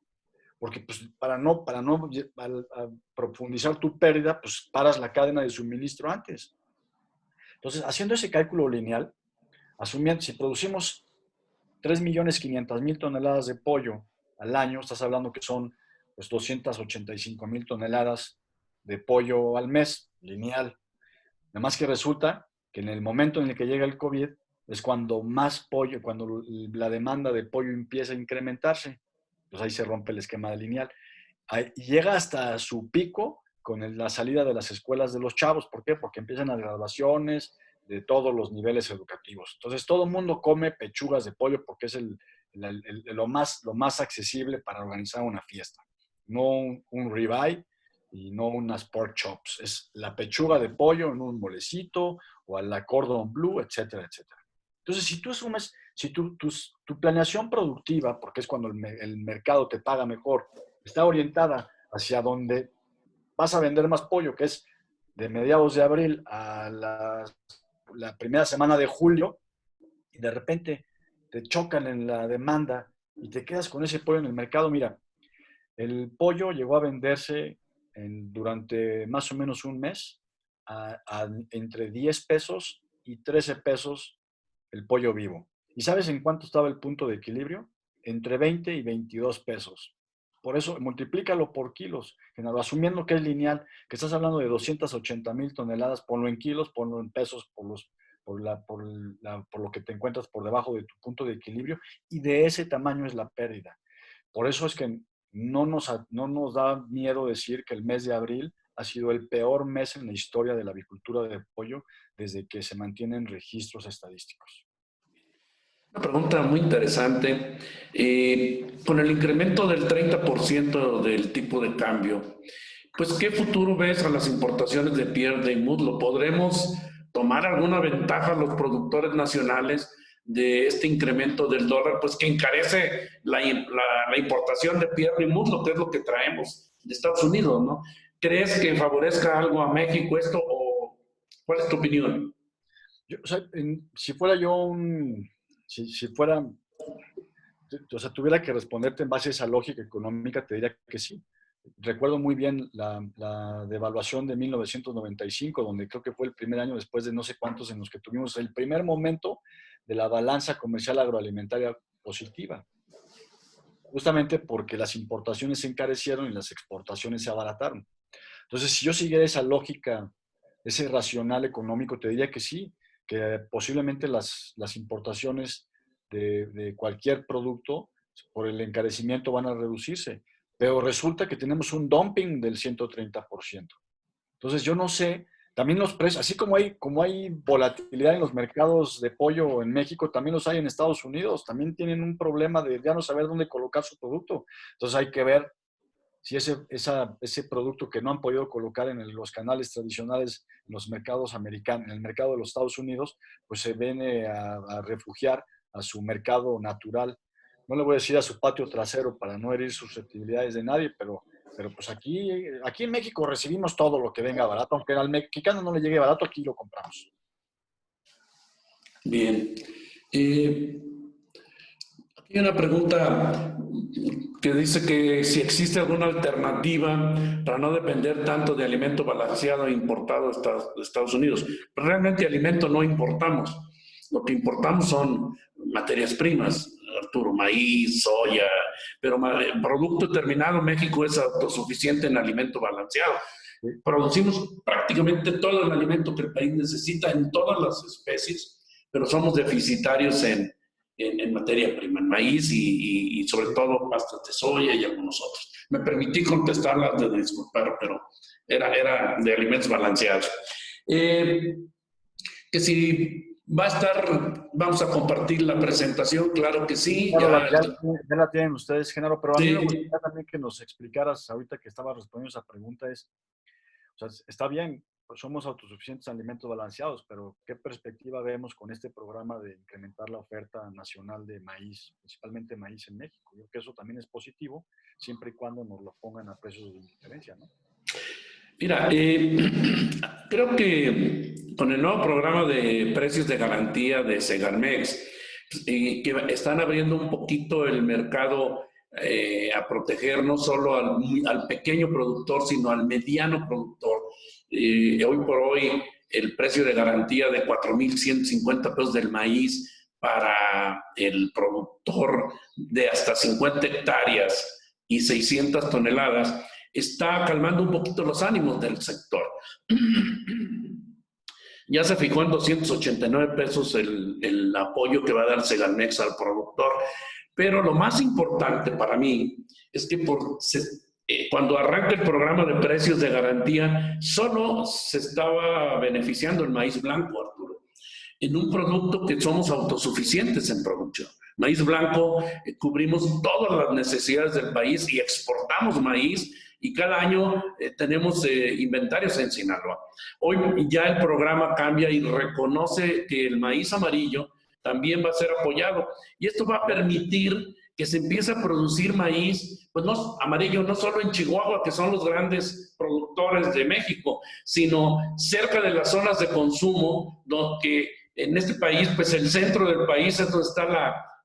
porque pues, a profundizar tu pérdida, pues paras la cadena de suministro antes. Entonces, haciendo ese cálculo lineal, asumiendo, si producimos 3.500.000 toneladas de pollo al año, estás hablando que son pues, 285.000 toneladas de pollo al mes, lineal. Nada más que resulta que en el momento en el que llega el COVID es cuando más pollo, cuando la demanda de pollo empieza a incrementarse. Pues ahí se rompe el esquema lineal. Y llega hasta su pico con la salida de las escuelas de los chavos. ¿Por qué? Porque empiezan las graduaciones de todos los niveles educativos. Entonces todo el mundo come pechugas de pollo porque es lo más accesible para organizar una fiesta. No un ribeye y no unas pork chops. Es la pechuga de pollo en un molecito o a la cordon bleu, etcétera, etcétera. Entonces, si tú asumes, si tu planeación productiva, porque es cuando el mercado te paga mejor, está orientada hacia donde vas a vender más pollo, que es de mediados de abril a la primera semana de julio, y de repente te chocan en la demanda y te quedas con ese pollo en el mercado. Mira, el pollo llegó a venderse durante más o menos un mes entre 10 pesos y 13 pesos el pollo vivo. ¿Y sabes en cuánto estaba el punto de equilibrio? Entre 20 y 22 pesos. Por eso, multiplícalo por kilos, asumiendo que es lineal, que estás hablando de 280.000 toneladas, ponlo en kilos, ponlo en pesos por lo que te encuentras por debajo de tu punto de equilibrio, y de ese tamaño es la pérdida. Por eso es que no nos da miedo decir que el mes de abril ha sido el peor mes en la historia de la avicultura de pollo desde que se mantienen registros estadísticos. Una pregunta muy interesante. Con el incremento del 30% del tipo de cambio, pues, ¿qué futuro ves a las importaciones de piel de muslo? ¿Podremos tomar alguna ventaja los productores nacionales de este incremento del dólar, pues que encarece la importación de piel de muslo, que es lo que traemos de Estados Unidos, ¿no? ¿Crees que favorezca algo a México esto o cuál es tu opinión? O sea, si fuera yo si fuera, o sea, tuviera que responderte en base a esa lógica económica, te diría que sí. Recuerdo muy bien la devaluación de 1995, donde creo que fue el primer año después de no sé cuántos en los que tuvimos el primer momento de la balanza comercial agroalimentaria positiva. Justamente porque las importaciones se encarecieron y las exportaciones se abarataron. Entonces, si yo siguiera esa lógica, ese racional económico, te diría que sí, que posiblemente las importaciones de cualquier producto por el encarecimiento van a reducirse, pero resulta que tenemos un dumping del 130%. Entonces yo no sé, también los precios, así como hay volatilidad en los mercados de pollo en México, también los hay en Estados Unidos, también tienen un problema de ya no saber dónde colocar su producto. Entonces hay que ver si ese producto que no han podido colocar en los canales tradicionales, en los mercados americanos, en el mercado de los Estados Unidos, pues se viene a refugiar a su mercado natural. No le voy a decir a su patio trasero para no herir susceptibilidades de nadie, pero pues aquí en México recibimos todo lo que venga barato, aunque al mexicano no le llegue barato, aquí lo compramos. Bien. Aquí hay una pregunta que dice que si existe alguna alternativa para no depender tanto de alimento balanceado e importado de Estados Unidos. Pero realmente alimento no importamos. Lo que importamos son materias primas, Arturo, maíz, soya, pero el producto terminado México es autosuficiente en alimento balanceado. Producimos prácticamente todo el alimento que el país necesita en todas las especies, pero somos deficitarios en materia prima, en maíz y sobre todo pastas de soya y algunos otros. Me permití contestarlas de disculpar, pero era de alimentos balanceados. Que si va a estar, vamos a compartir la presentación, claro que sí. Claro, ya la tienen ustedes, Genaro, pero a mí me Sí. gustaría también que nos explicaras, ahorita que estaba respondiendo esa pregunta, o sea, está bien, pues somos autosuficientes en alimentos balanceados, pero ¿qué perspectiva vemos con este programa de incrementar la oferta nacional de maíz, principalmente maíz en México? Yo creo que eso también es positivo, siempre y cuando nos lo pongan a precios de diferencia, ¿no? Mira, creo que con el nuevo programa de precios de garantía de Segalmex, que están abriendo un poquito el mercado a proteger no solo al pequeño productor, sino al mediano productor. Hoy por hoy, el precio de garantía de 4,150 pesos del maíz para el productor de hasta 50 hectáreas y 600 toneladas está calmando un poquito los ánimos del sector. Ya se fijó en 289 pesos el apoyo que va a dar Segalmex al productor, pero lo más importante para mí es que cuando arranca el programa de precios de garantía, solo se estaba beneficiando el maíz blanco, Arturo, en un producto que somos autosuficientes en producción. Maíz blanco, cubrimos todas las necesidades del país y exportamos maíz, y cada año tenemos inventarios en Sinaloa. Hoy ya el programa cambia y reconoce que el maíz amarillo también va a ser apoyado, y esto va a permitir que se empiece a producir maíz, pues no amarillo, no solo en Chihuahua, que son los grandes productores de México, sino cerca de las zonas de consumo, donde en este país, pues el centro del país es donde está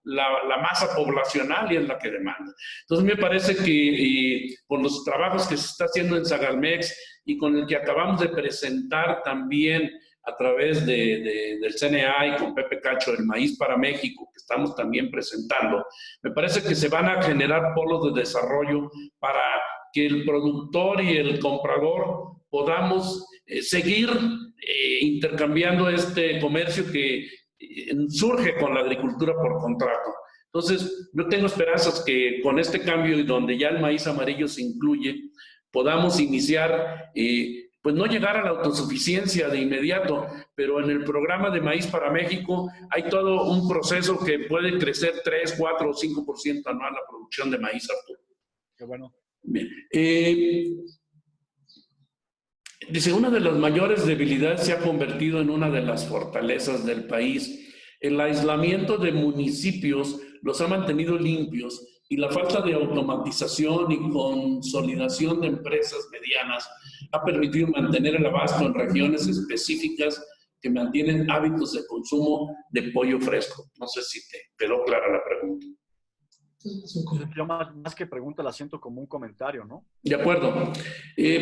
la masa poblacional y es la que demanda. Entonces me parece que con los trabajos que se está haciendo en Segalmex y con el que acabamos de presentar también a través del CNA y con Pepe Cacho, el Maíz para México, que estamos también presentando, me parece que se van a generar polos de desarrollo para que el productor y el comprador podamos seguir intercambiando este comercio que surge con la agricultura por contrato. Entonces, yo tengo esperanzas que con este cambio y donde ya el maíz amarillo se incluye, podamos iniciar, pues no llegar a la autosuficiencia de inmediato, pero en el programa de Maíz para México hay todo un proceso que puede crecer 3, 4 o 5% anual la producción de maíz, Arturo. Qué bueno. Bien. Dice, una de las mayores debilidades se ha convertido en una de las fortalezas del país. El aislamiento de municipios los ha mantenido limpios y la falta de automatización y consolidación de empresas medianas ha permitido mantener el abasto en regiones específicas que mantienen hábitos de consumo de pollo fresco. No sé si te quedó clara la pregunta. Yo más que pregunta la siento como un comentario, ¿no? De acuerdo.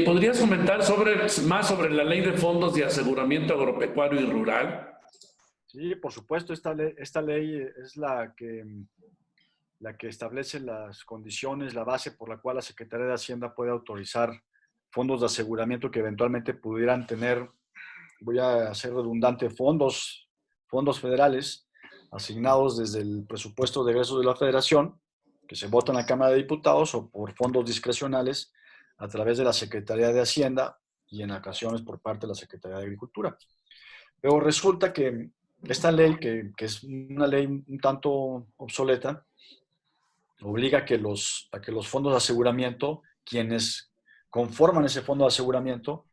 ¿Podrías comentar más sobre la Ley de Fondos de Aseguramiento Agropecuario y Rural? Sí, por supuesto. Esta ley es la que establece las condiciones, la base por la cual la Secretaría de Hacienda puede autorizar fondos de aseguramiento que eventualmente pudieran tener, voy a ser redundante, fondos federales asignados desde el presupuesto de egresos de la Federación, que se vota en la Cámara de Diputados, o por fondos discrecionales a través de la Secretaría de Hacienda y en ocasiones por parte de la Secretaría de Agricultura. Pero resulta que esta ley, que es una ley un tanto obsoleta, obliga a que los fondos de aseguramiento, quienes conforman ese fondo de aseguramiento,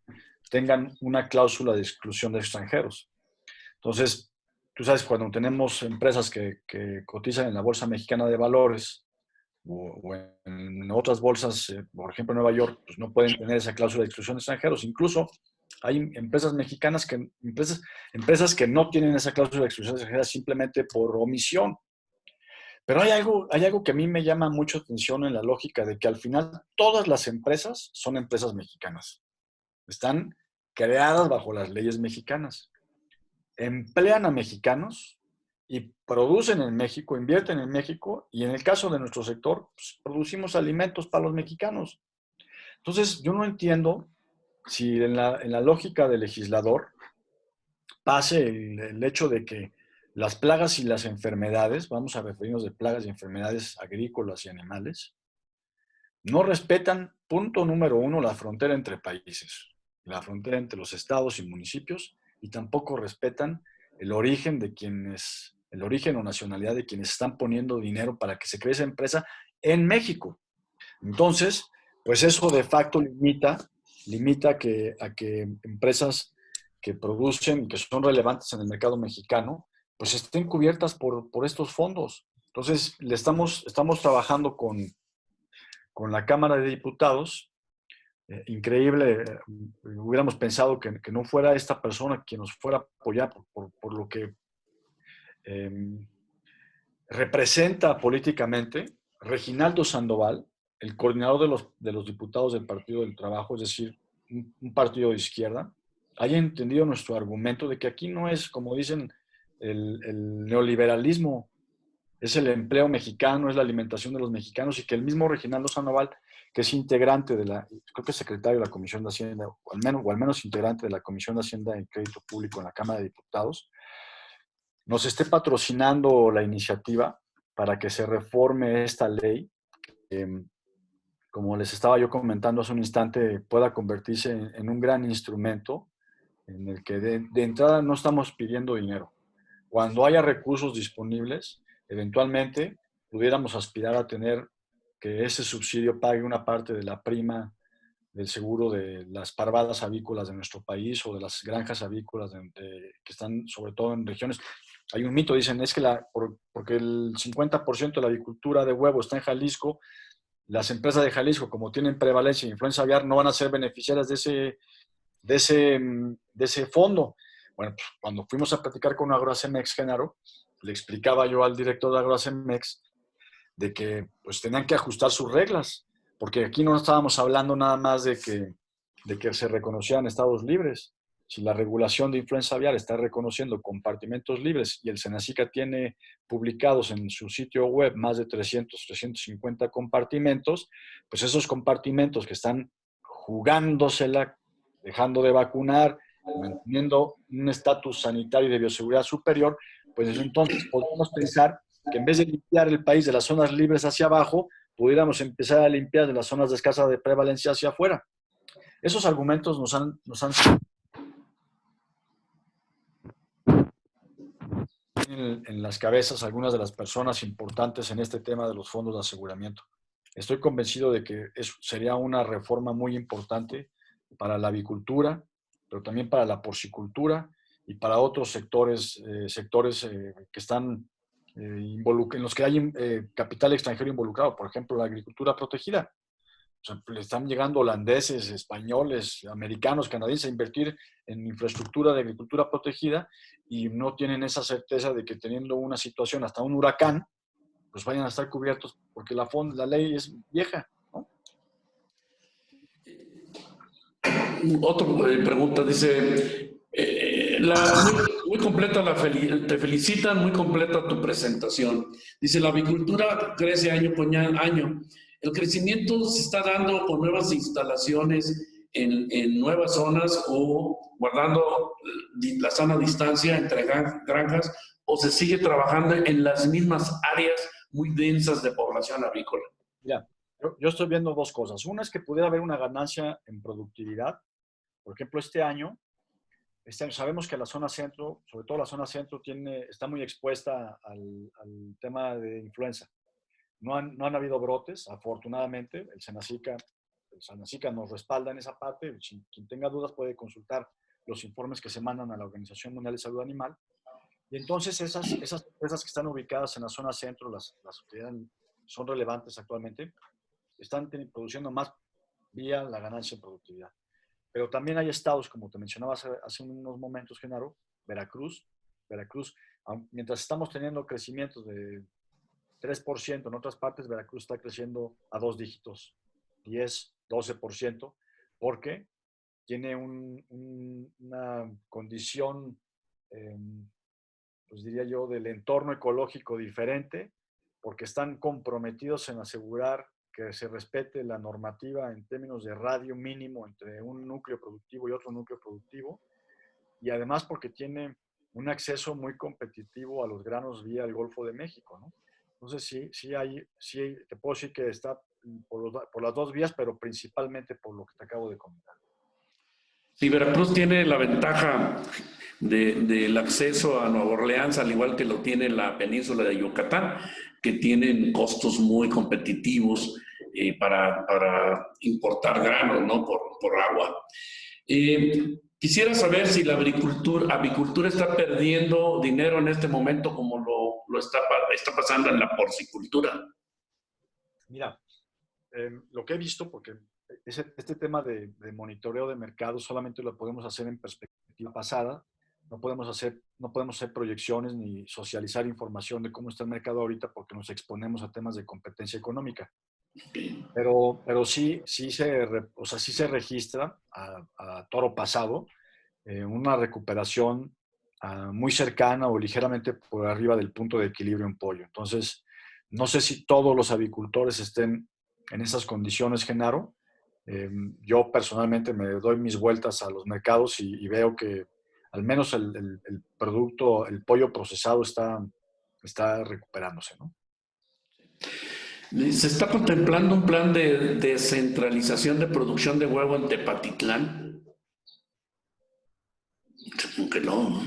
tengan una cláusula de exclusión de extranjeros. Entonces, tú sabes, cuando tenemos empresas que cotizan en la Bolsa Mexicana de Valores o en otras bolsas, por ejemplo en Nueva York, pues no pueden tener esa cláusula de exclusión de extranjeros. Incluso hay empresas mexicanas, empresas que no tienen esa cláusula de exclusión de extranjeros simplemente por omisión. Pero hay algo que a mí me llama mucho atención en la lógica de que al final todas las empresas son empresas mexicanas. Están creadas bajo las leyes mexicanas. Emplean a mexicanos y producen en México, invierten en México, y en el caso de nuestro sector, pues, producimos alimentos para los mexicanos. Entonces, yo no entiendo si en la lógica del legislador pase el hecho de que las plagas y las enfermedades, vamos a referirnos de plagas y enfermedades agrícolas y animales, no respetan, punto número uno, la frontera entre países, la frontera entre los estados y municipios, y tampoco respetan el origen o nacionalidad de quienes están poniendo dinero para que se cree esa empresa en México. Entonces, pues eso de facto limita a que empresas que producen y que son relevantes en el mercado mexicano, pues estén cubiertas por estos fondos. Entonces, estamos trabajando con la Cámara de Diputados. Increíble, hubiéramos pensado que no fuera esta persona quien nos fuera a apoyar por lo que representa políticamente, Reginaldo Sandoval, el coordinador de los diputados del Partido del Trabajo, es decir, un partido de izquierda, haya entendido nuestro argumento de que aquí no es, como dicen, el neoliberalismo, es el empleo mexicano, es la alimentación de los mexicanos, y que el mismo Reginaldo Sandoval, que es integrante de la, creo que es secretario de la Comisión de Hacienda, o al menos integrante de la Comisión de Hacienda y Crédito Público en la Cámara de Diputados, nos esté patrocinando la iniciativa para que se reforme esta ley. Como les estaba yo comentando hace un instante, pueda convertirse en un gran instrumento en el que de entrada no estamos pidiendo dinero. Cuando haya recursos disponibles, eventualmente pudiéramos aspirar a tener que ese subsidio pague una parte de la prima del seguro de las parvadas avícolas de nuestro país o de las granjas avícolas que están sobre todo en regiones. Hay un mito, dicen, es que porque el 50% de la avicultura de huevo está en Jalisco, las empresas de Jalisco, como tienen prevalencia de influenza aviar, no van a ser beneficiarias de ese fondo. Bueno, pues, cuando fuimos a platicar con Agroacemex, Genaro, le explicaba yo al director de Agroacemex de que pues tenían que ajustar sus reglas, porque aquí no estábamos hablando nada más de que se reconocieran estados libres. Si la regulación de influenza aviar está reconociendo compartimentos libres y el Senacica tiene publicados en su sitio web más de 350 compartimentos, pues esos compartimentos que están jugándosela, dejando de vacunar, manteniendo un estatus sanitario y de bioseguridad superior, pues entonces podemos pensar que en vez de limpiar el país de las zonas libres hacia abajo, pudiéramos empezar a limpiar de las zonas de escasa de prevalencia hacia afuera. Esos argumentos nos han en las cabezas algunas de las personas importantes en este tema de los fondos de aseguramiento. Estoy convencido de que eso sería una reforma muy importante para la avicultura, pero también para la porcicultura y para otros sectores que están en los que hay capital extranjero involucrado, por ejemplo, la agricultura protegida. O sea, le están llegando holandeses, españoles, americanos, canadienses a invertir en infraestructura de agricultura protegida y no tienen esa certeza de que teniendo una situación, hasta un huracán, pues vayan a estar cubiertos porque la ley es vieja, ¿no? Otra pregunta, dice, muy completa te felicitan, muy completa tu presentación. Dice, la avicultura crece año con año. El crecimiento se está dando con nuevas instalaciones en nuevas zonas o guardando la sana distancia entre granjas o se sigue trabajando en las mismas áreas muy densas de población avícola. Mira, yo estoy viendo dos cosas. Una es que pudiera haber una ganancia en productividad. Por ejemplo, este año sabemos que la zona centro, sobre todo la zona centro, está muy expuesta al tema de influenza. No han habido brotes, afortunadamente. El Senacica nos respalda en esa parte. Quien tenga dudas puede consultar los informes que se mandan a la Organización Mundial de Salud Animal. Y entonces esas empresas que están ubicadas en la zona centro, las que son relevantes actualmente, están produciendo más vía la ganancia en productividad. Pero también hay estados, como te mencionaba hace unos momentos, Genaro, Veracruz, mientras estamos teniendo crecimientos de 3%, en otras partes Veracruz está creciendo a 2 dígitos, 10, 12%, porque tiene una condición, pues diría yo, del entorno ecológico diferente, porque están comprometidos en asegurar que se respete la normativa en términos de radio mínimo entre un núcleo productivo y otro núcleo productivo, y además porque tiene un acceso muy competitivo a los granos vía el Golfo de México, ¿no? Entonces sí te puedo decir que está por las dos vías, pero principalmente por lo que te acabo de comentar. Sí, Veracruz tiene la ventaja del acceso a Nueva Orleans, al igual que lo tiene la península de Yucatán, que tienen costos muy competitivos para importar granos, ¿no? Por agua. Quisiera saber si la avicultura está perdiendo dinero en este momento como lo está pasando en la porcicultura. Mira, lo que he visto, porque este tema de monitoreo de mercado solamente lo podemos hacer en perspectiva pasada, no podemos hacer proyecciones ni socializar información de cómo está el mercado ahorita porque nos exponemos a temas de competencia económica. Pero o sea, sí se registra a toro pasado una recuperación muy cercana o ligeramente por arriba del punto de equilibrio en pollo. Entonces, no sé si todos los avicultores estén en esas condiciones, Genaro. Yo personalmente me doy mis vueltas a los mercados y veo que al menos el producto, el pollo procesado está recuperándose, ¿no? ¿Se está contemplando un plan de descentralización de producción de huevo en Tepatitlán? Supongo que no, ¿no?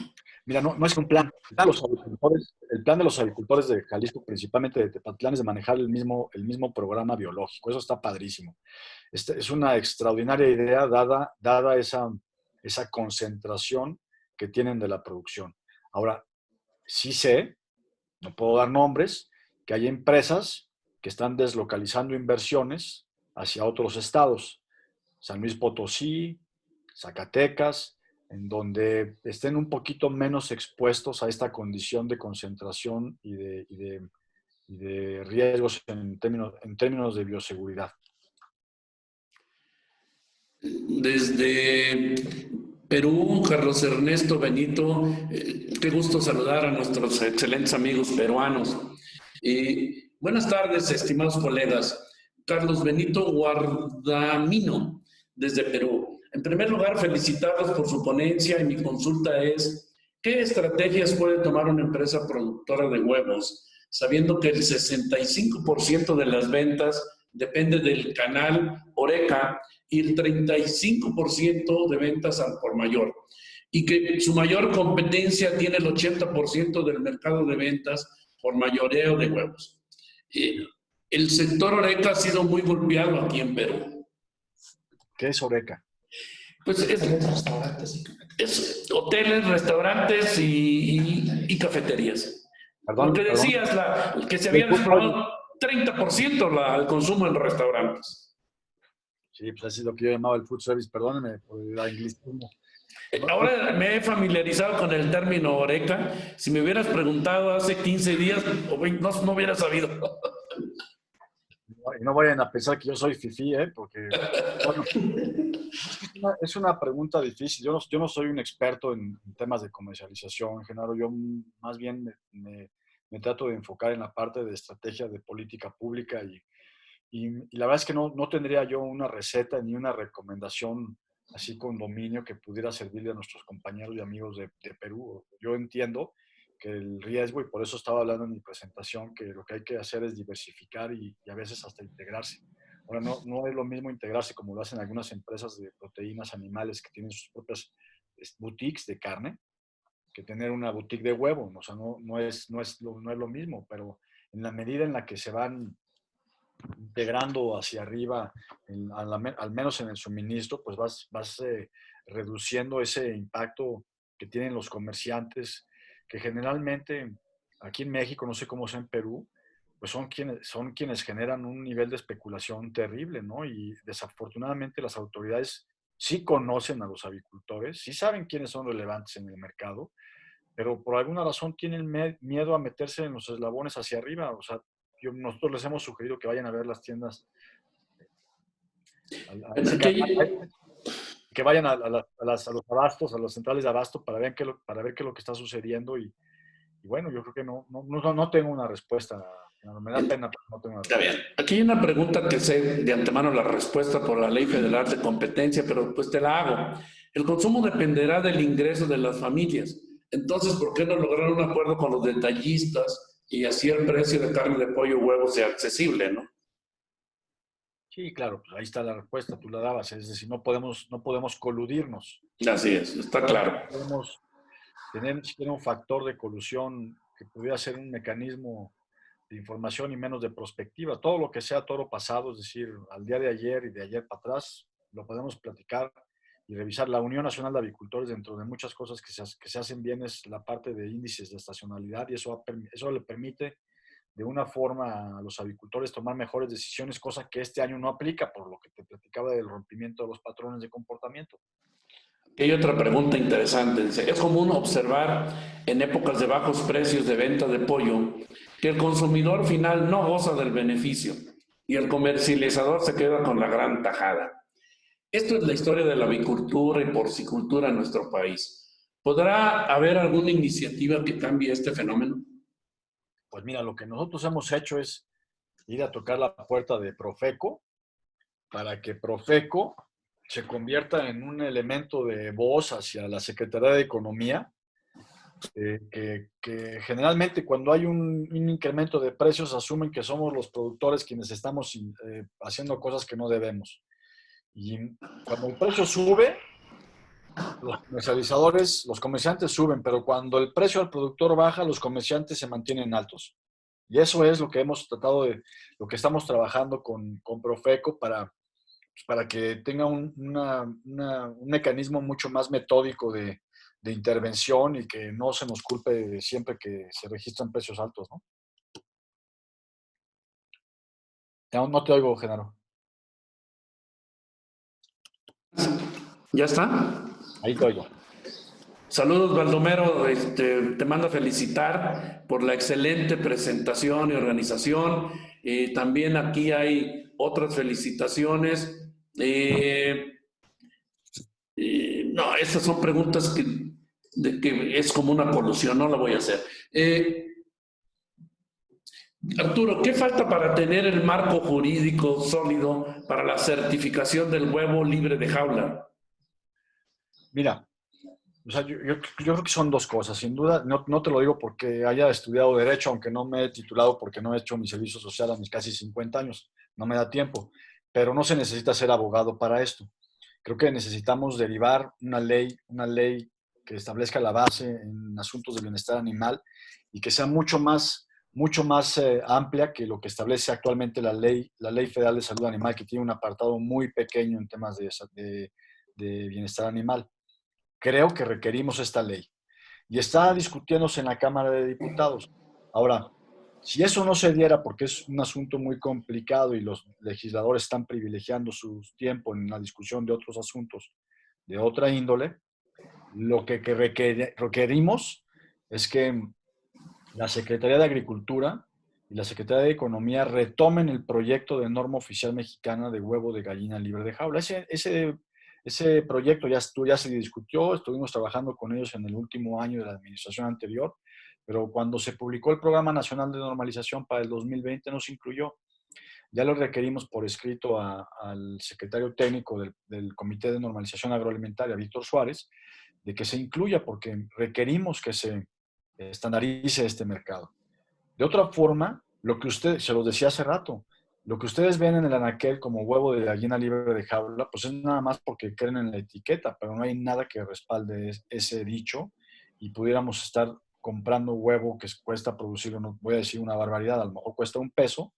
Mira, no es un plan. El plan de los avicultores de Jalisco, principalmente de Tepatitlán, es de manejar el mismo programa biológico. Eso está padrísimo. Es una extraordinaria idea dada esa concentración que tienen de la producción. Ahora, sí sé, no puedo dar nombres, que hay empresas que están deslocalizando inversiones hacia otros estados. San Luis Potosí, Zacatecas, en donde estén un poquito menos expuestos a esta condición de concentración y de riesgos en términos de bioseguridad. Desde Perú, Carlos Ernesto Benito, qué gusto saludar a nuestros excelentes amigos peruanos. Buenas tardes, estimados colegas. Carlos Benito Guardamino, desde Perú. En primer lugar, felicitarlos por su ponencia y mi consulta es, ¿qué estrategias puede tomar una empresa productora de huevos, sabiendo que el 65% de las ventas depende del canal Oreca y el 35% de ventas al por mayor? Y que su mayor competencia tiene el 80% del mercado de ventas por mayoreo de huevos. El sector Oreca ha sido muy golpeado aquí en Perú. ¿Qué es Oreca? Pues es hoteles, restaurantes y cafeterías. Lo Perdón, que perdón. decías, que se había desplomado 30% el consumo en restaurantes. Sí, pues así es lo que yo llamaba el food service. Perdónenme por el anglicismo. Ahora me he familiarizado con el término Oreca. Si me hubieras preguntado hace 15 días, no hubiera sabido. Y no vayan a pensar que yo soy fifí, porque, bueno, es una pregunta difícil. Yo no soy un experto en temas de comercialización, Genaro. Yo más bien me trato de enfocar en la parte de estrategia de política pública y la verdad es que no tendría yo una receta ni una recomendación así con dominio que pudiera servirle a nuestros compañeros y amigos de Perú. Yo entiendo que el riesgo, y por eso estaba hablando en mi presentación, que lo que hay que hacer es diversificar y a veces hasta integrarse. Ahora, no es lo mismo integrarse como lo hacen algunas empresas de proteínas animales que tienen sus propias boutiques de carne, que tener una boutique de huevo. O sea, no es lo mismo, pero en la medida en la que se van integrando hacia arriba, al menos en el suministro, pues vas reduciendo ese impacto que tienen los comerciantes, que generalmente aquí en México, no sé cómo sea en Perú, pues son quienes generan un nivel de especulación terrible, ¿no? Y desafortunadamente las autoridades sí conocen a los avicultores, sí saben quiénes son relevantes en el mercado, pero por alguna razón tienen miedo a meterse en los eslabones hacia arriba. O sea, nosotros les hemos sugerido que vayan a ver las tiendas, Aquí, que vayan a los abastos, a las centrales de abasto para ver qué es lo que está sucediendo. Y bueno, yo creo que no tengo una respuesta. Me da pena, pero no tengo una está bien. respuesta. Aquí hay una pregunta que sé de antemano la respuesta por la Ley Federal de Competencia, pero pues te la hago. El consumo dependerá del ingreso de las familias. Entonces, ¿por qué no lograr un acuerdo con los detallistas y así el precio de carne de pollo o huevo sea accesible, ¿no? Sí, claro, pues ahí está la respuesta, tú la dabas. Es decir, no podemos coludirnos. Así es, está No claro. podemos tener ni siquiera un factor de colusión que pudiera ser un mecanismo de información y menos de prospectiva. Todo lo que sea toro pasado, es decir, al día de ayer y de ayer para atrás, lo podemos platicar y revisar. La Unión Nacional de Avicultores, dentro de muchas cosas que se hacen bien, es la parte de índices de estacionalidad, y eso le permite de una forma a los avicultores tomar mejores decisiones, cosa que este año no aplica por lo que te platicaba del rompimiento de los patrones de comportamiento. Hay otra pregunta interesante. Dice, es común observar en épocas de bajos precios de venta de pollo que el consumidor final no goza del beneficio y el comercializador se queda con la gran tajada. Esto es la historia de la avicultura y porcicultura en nuestro país. ¿Podrá haber alguna iniciativa que cambie este fenómeno? Pues mira, lo que nosotros hemos hecho es ir a tocar la puerta de Profeco para que Profeco se convierta en un elemento de voz hacia la Secretaría de Economía, que generalmente cuando hay un incremento de precios asumen que somos los productores quienes estamos haciendo cosas que no debemos. Y cuando el precio sube, los comercializadores, los comerciantes suben, pero cuando el precio al productor baja, los comerciantes se mantienen altos. Y eso es lo que hemos tratado de, lo que estamos trabajando con Profeco para que tenga un mecanismo mucho más metódico de intervención y que no se nos culpe siempre que se registran precios altos, ¿no? No, no te oigo, Genaro. ¿Ya está? Ahí te oigo. Saludos, Baldomero. Te mando a felicitar por la excelente presentación y organización. También aquí hay otras felicitaciones. No, estas son preguntas que es como una colusión, no la voy a hacer. Arturo, ¿qué falta para tener el marco jurídico sólido para la certificación del huevo libre de jaula? Mira, o sea, yo creo que son dos cosas. Sin duda, no te lo digo porque haya estudiado Derecho, aunque no me he titulado porque no he hecho mi servicio social a mis casi 50 años. No me da tiempo. Pero no se necesita ser abogado para esto. Creo que necesitamos derivar una ley que establezca la base en asuntos de bienestar animal y que sea mucho más amplia que lo que establece actualmente la Ley Federal de Salud Animal, que tiene un apartado muy pequeño en temas de bienestar animal. Creo que requerimos esta ley y está discutiéndose en la Cámara de Diputados. Ahora, si eso no se diera porque es un asunto muy complicado y los legisladores están privilegiando su tiempo en la discusión de otros asuntos de otra índole, lo que requerimos es que la Secretaría de Agricultura y la Secretaría de Economía retomen el proyecto de norma oficial mexicana de huevo de gallina libre de jaula. Ese proyecto ya se discutió, estuvimos trabajando con ellos en el último año de la administración anterior, pero cuando se publicó el Programa Nacional de Normalización para el 2020 no se incluyó. Ya lo requerimos por escrito al secretario técnico del Comité de Normalización Agroalimentaria, Víctor Suárez, de que se incluya porque requerimos que se estandarice este mercado. De otra forma, lo que usted, se lo decía hace rato, lo que ustedes ven en el anaquel como huevo de gallina libre de jaula, pues es nada más porque creen en la etiqueta, pero no hay nada que respalde ese dicho y pudiéramos estar comprando huevo que cuesta producirlo, no voy a decir una barbaridad, a lo mejor cuesta $1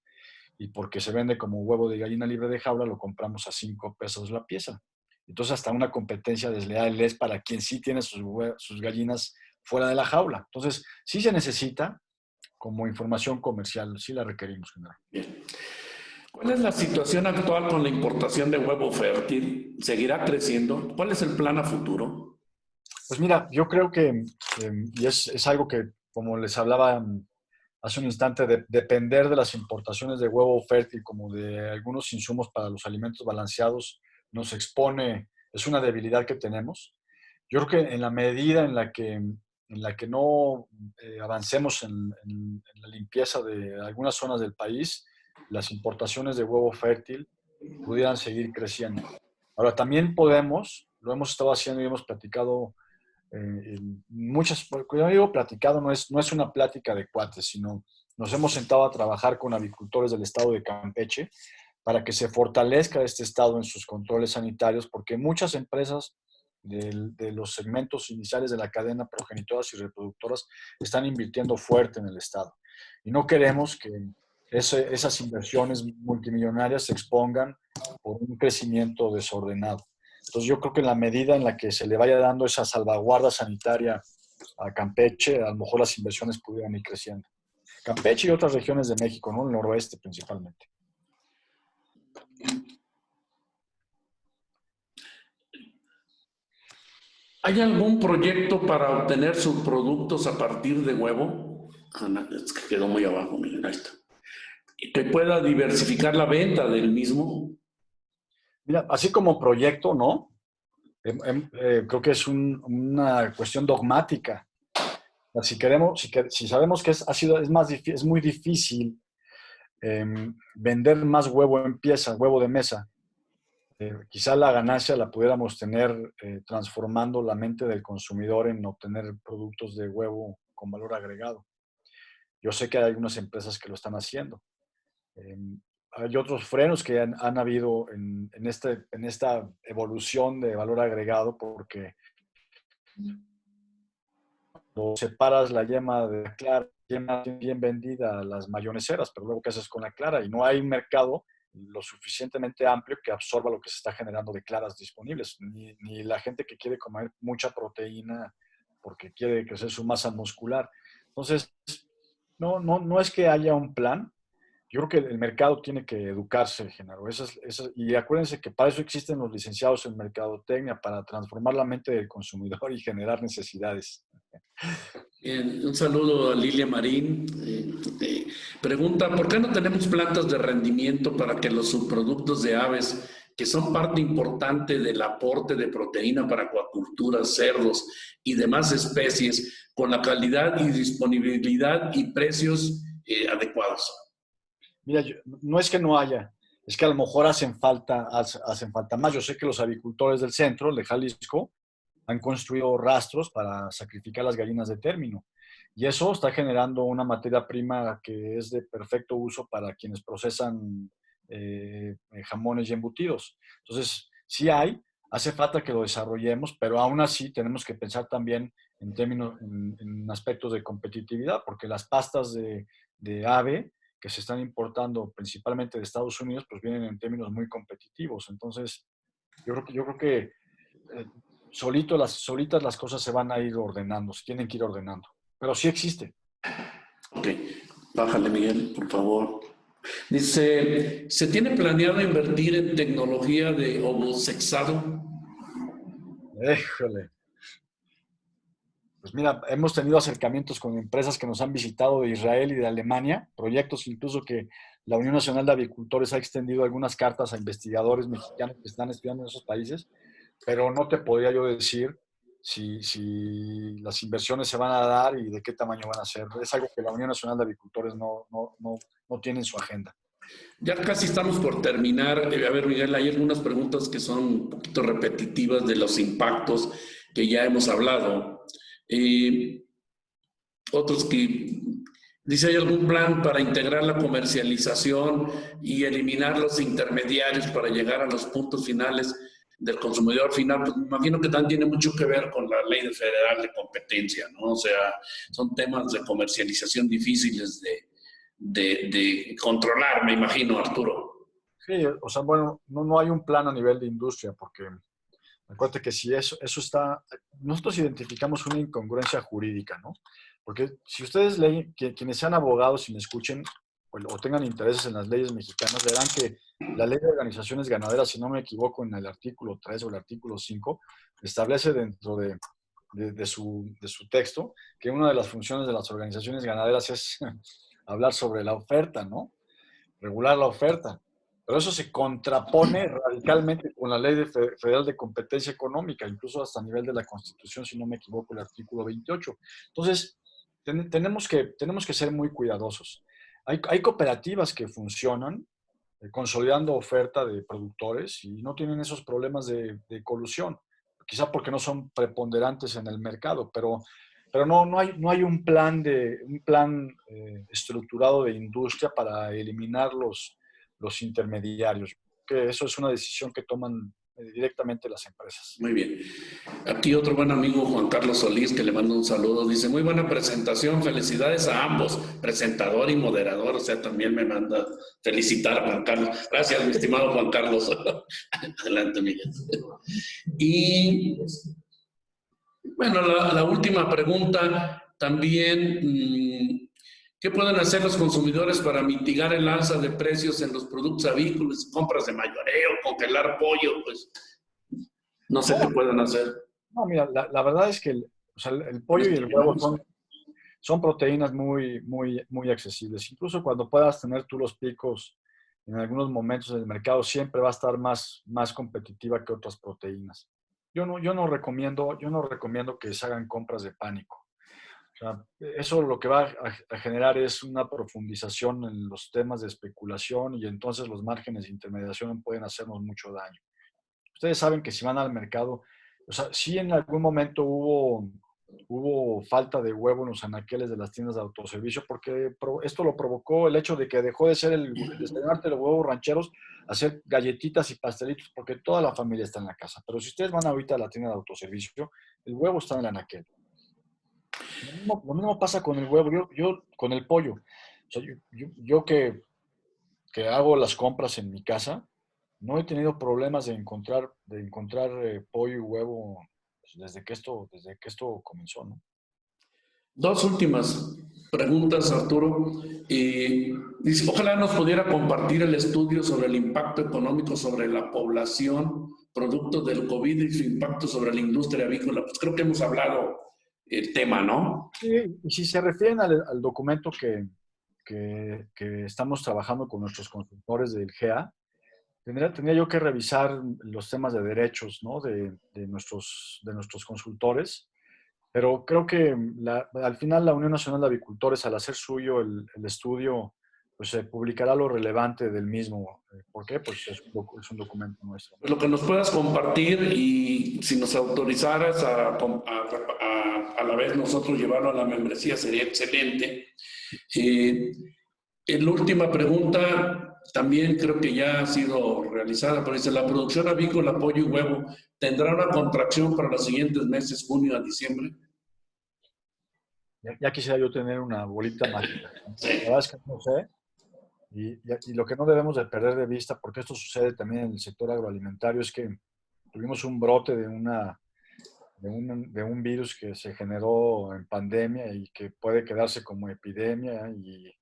y porque se vende como huevo de gallina libre de jaula lo compramos a $5 la pieza. Entonces hasta una competencia desleal es para quien sí tiene sus gallinas fuera de la jaula. Entonces sí se necesita como información comercial, sí la requerimos, general. ¿Cuál es la situación actual con la importación de huevo fértil? ¿Seguirá creciendo? ¿Cuál es el plan a futuro? Pues mira, yo creo que, y es algo que, como les hablaba hace un instante, de depender de las importaciones de huevo fértil como de algunos insumos para los alimentos balanceados nos expone, es una debilidad que tenemos. Yo creo que en la medida en la que no avancemos en la limpieza de algunas zonas del país, las importaciones de huevo fértil pudieran seguir creciendo. Ahora, también podemos, lo hemos estado haciendo y hemos platicado cuando yo digo platicado, no es una plática de cuates, sino nos hemos sentado a trabajar con avicultores del estado de Campeche para que se fortalezca este estado en sus controles sanitarios, porque muchas empresas de los segmentos iniciales de la cadena, progenitoras y reproductoras, están invirtiendo fuerte en el estado. Y no queremos que esas inversiones multimillonarias se expongan por un crecimiento desordenado. Entonces yo creo que en la medida en la que se le vaya dando esa salvaguarda sanitaria a Campeche, a lo mejor las inversiones pudieran ir creciendo. Campeche y otras regiones de México, ¿no? El noroeste principalmente. ¿Hay algún proyecto para obtener sus productos a partir de huevo? Ah, no, es que quedó muy abajo, miren, ahí está. Y que pueda diversificar la venta del mismo. Mira, así como proyecto, ¿no? Creo que es una cuestión dogmática. O sea, si sabemos que es muy difícil vender más huevo en pieza, huevo de mesa, quizá la ganancia la pudiéramos tener transformando la mente del consumidor en obtener productos de huevo con valor agregado. Yo sé que hay algunas empresas que lo están haciendo. Eh, Hay otros frenos que han habido en esta evolución de valor agregado porque cuando separas la yema de la clara, yema bien vendida a las mayoneseras, pero luego ¿qué haces con la clara? Y no hay un mercado lo suficientemente amplio que absorba lo que se está generando de claras disponibles. Ni la gente que quiere comer mucha proteína porque quiere crecer su masa muscular. Entonces, no es que haya un plan. Yo creo que el mercado tiene que educarse, Genaro. Y acuérdense que para eso existen los licenciados en mercadotecnia, para transformar la mente del consumidor y generar necesidades. Un saludo a Lilia Marín. Pregunta, ¿por qué no tenemos plantas de rendimiento para que los subproductos de aves, que son parte importante del aporte de proteína para acuaculturas, cerdos y demás especies, con la calidad y disponibilidad y precios adecuados? Mira, no es que no haya, es que a lo mejor hacen falta más. Yo sé que los avicultores del centro, de Jalisco, han construido rastros para sacrificar las gallinas de término. Y eso está generando una materia prima que es de perfecto uso para quienes procesan jamones y embutidos. Entonces, sí hace falta que lo desarrollemos, pero aún así tenemos que pensar también en aspectos de competitividad, porque las pastas de ave que se están importando principalmente de Estados Unidos, pues vienen en términos muy competitivos. Entonces, yo creo que solitas las cosas se van a ir ordenando, se tienen que ir ordenando. Pero sí existe. Ok, bájale Miguel, por favor. Dice, ¿se tiene planeado invertir en tecnología de ovosexado? Éjole. Pues mira, hemos tenido acercamientos con empresas que nos han visitado de Israel y de Alemania, proyectos incluso que la Unión Nacional de Avicultores ha extendido algunas cartas a investigadores mexicanos que están estudiando en esos países, pero no te podría yo decir si las inversiones se van a dar y de qué tamaño van a ser. Es algo que la Unión Nacional de Avicultores no tiene en su agenda. Ya casi estamos por terminar. A ver, Miguel, hay algunas preguntas que son un poquito repetitivas de los impactos que ya hemos hablado. Otros que dice, ¿hay algún plan para integrar la comercialización y eliminar los intermediarios para llegar a los puntos finales del consumidor final? Pues me imagino que también tiene mucho que ver con la ley federal de competencia, ¿no? O sea, son temas de comercialización difíciles de controlar, me imagino, Arturo. Sí, o sea, bueno, no hay un plan a nivel de industria, porque acuérdate que si eso está, nosotros identificamos una incongruencia jurídica, ¿no? Porque si ustedes leen, quienes sean abogados y me escuchen o tengan intereses en las leyes mexicanas, verán que la ley de organizaciones ganaderas, si no me equivoco, en el artículo 3 o el artículo 5, establece dentro de su texto que una de las funciones de las organizaciones ganaderas es hablar sobre la oferta, ¿no? Regular la oferta. Pero eso se contrapone radicalmente con la Ley Federal de Competencia Económica, incluso hasta a nivel de la Constitución, si no me equivoco, el artículo 28. Entonces, tenemos que ser muy cuidadosos. Hay cooperativas que funcionan consolidando oferta de productores y no tienen esos problemas de colusión, quizá porque no son preponderantes en el mercado, pero no hay un plan estructurado de industria para eliminar los intermediarios. Que eso es una decisión que toman directamente las empresas. Muy bien. Aquí otro buen amigo, Juan Carlos Solís, que le mando un saludo. Dice, muy buena presentación, felicidades a ambos, presentador y moderador. O sea, también me manda felicitar a Juan Carlos. Gracias, mi estimado Juan Carlos. Adelante, Miguel. Y bueno, la última pregunta también, ¿qué pueden hacer los consumidores para mitigar el alza de precios en los productos avícolas, compras de mayoreo, congelar pollo? Pues no sé qué pueden hacer. No, mira, la verdad es que o sea, el pollo y el huevo son proteínas muy accesibles. Incluso cuando puedas tener tú los picos en algunos momentos del mercado, siempre va a estar más competitiva que otras proteínas. Yo no recomiendo que se hagan compras de pánico. O sea, eso lo que va a generar es una profundización en los temas de especulación y entonces los márgenes de intermediación pueden hacernos mucho daño. Ustedes saben que si van al mercado, o sea, sí en algún momento hubo falta de huevo en los anaqueles de las tiendas de autoservicio, porque esto lo provocó el hecho de que dejó de ser el desayunarte los huevos rancheros, a hacer galletitas y pastelitos, porque toda la familia está en la casa. Pero si ustedes van ahorita a la tienda de autoservicio, el huevo está en el anaquel. Lo mismo pasa con el huevo, yo con el pollo. O sea, yo que hago las compras en mi casa, no he tenido problemas de encontrar pollo y huevo pues, desde que esto comenzó, ¿no? Dos últimas preguntas, Arturo. Dice, ojalá nos pudiera compartir el estudio sobre el impacto económico sobre la población, producto del COVID y su impacto sobre la industria avícola. Pues creo que hemos hablado el tema, ¿no? Y si se refieren al documento que estamos trabajando con nuestros consultores del GEA, tendría yo que revisar los temas de derechos, ¿no? de nuestros consultores. Pero creo que al final la Unión Nacional de Avicultores, al hacer suyo el estudio, pues se publicará lo relevante del mismo. ¿Por qué? Pues es un documento nuestro, ¿no? Pues lo que nos puedas compartir y si nos autorizaras a la vez nosotros llevarlo a la membresía sería excelente. Eh, la última pregunta también creo que ya ha sido realizada, pero dice, ¿la producción avícola, pollo y huevo tendrá una contracción para los siguientes meses, junio a diciembre? Ya quisiera yo tener una bolita mágica. Sí. La verdad es que no sé. Y lo que no debemos de perder de vista, porque esto sucede también en el sector agroalimentario, es que tuvimos un brote de un virus que se generó en pandemia y que puede quedarse como epidemia y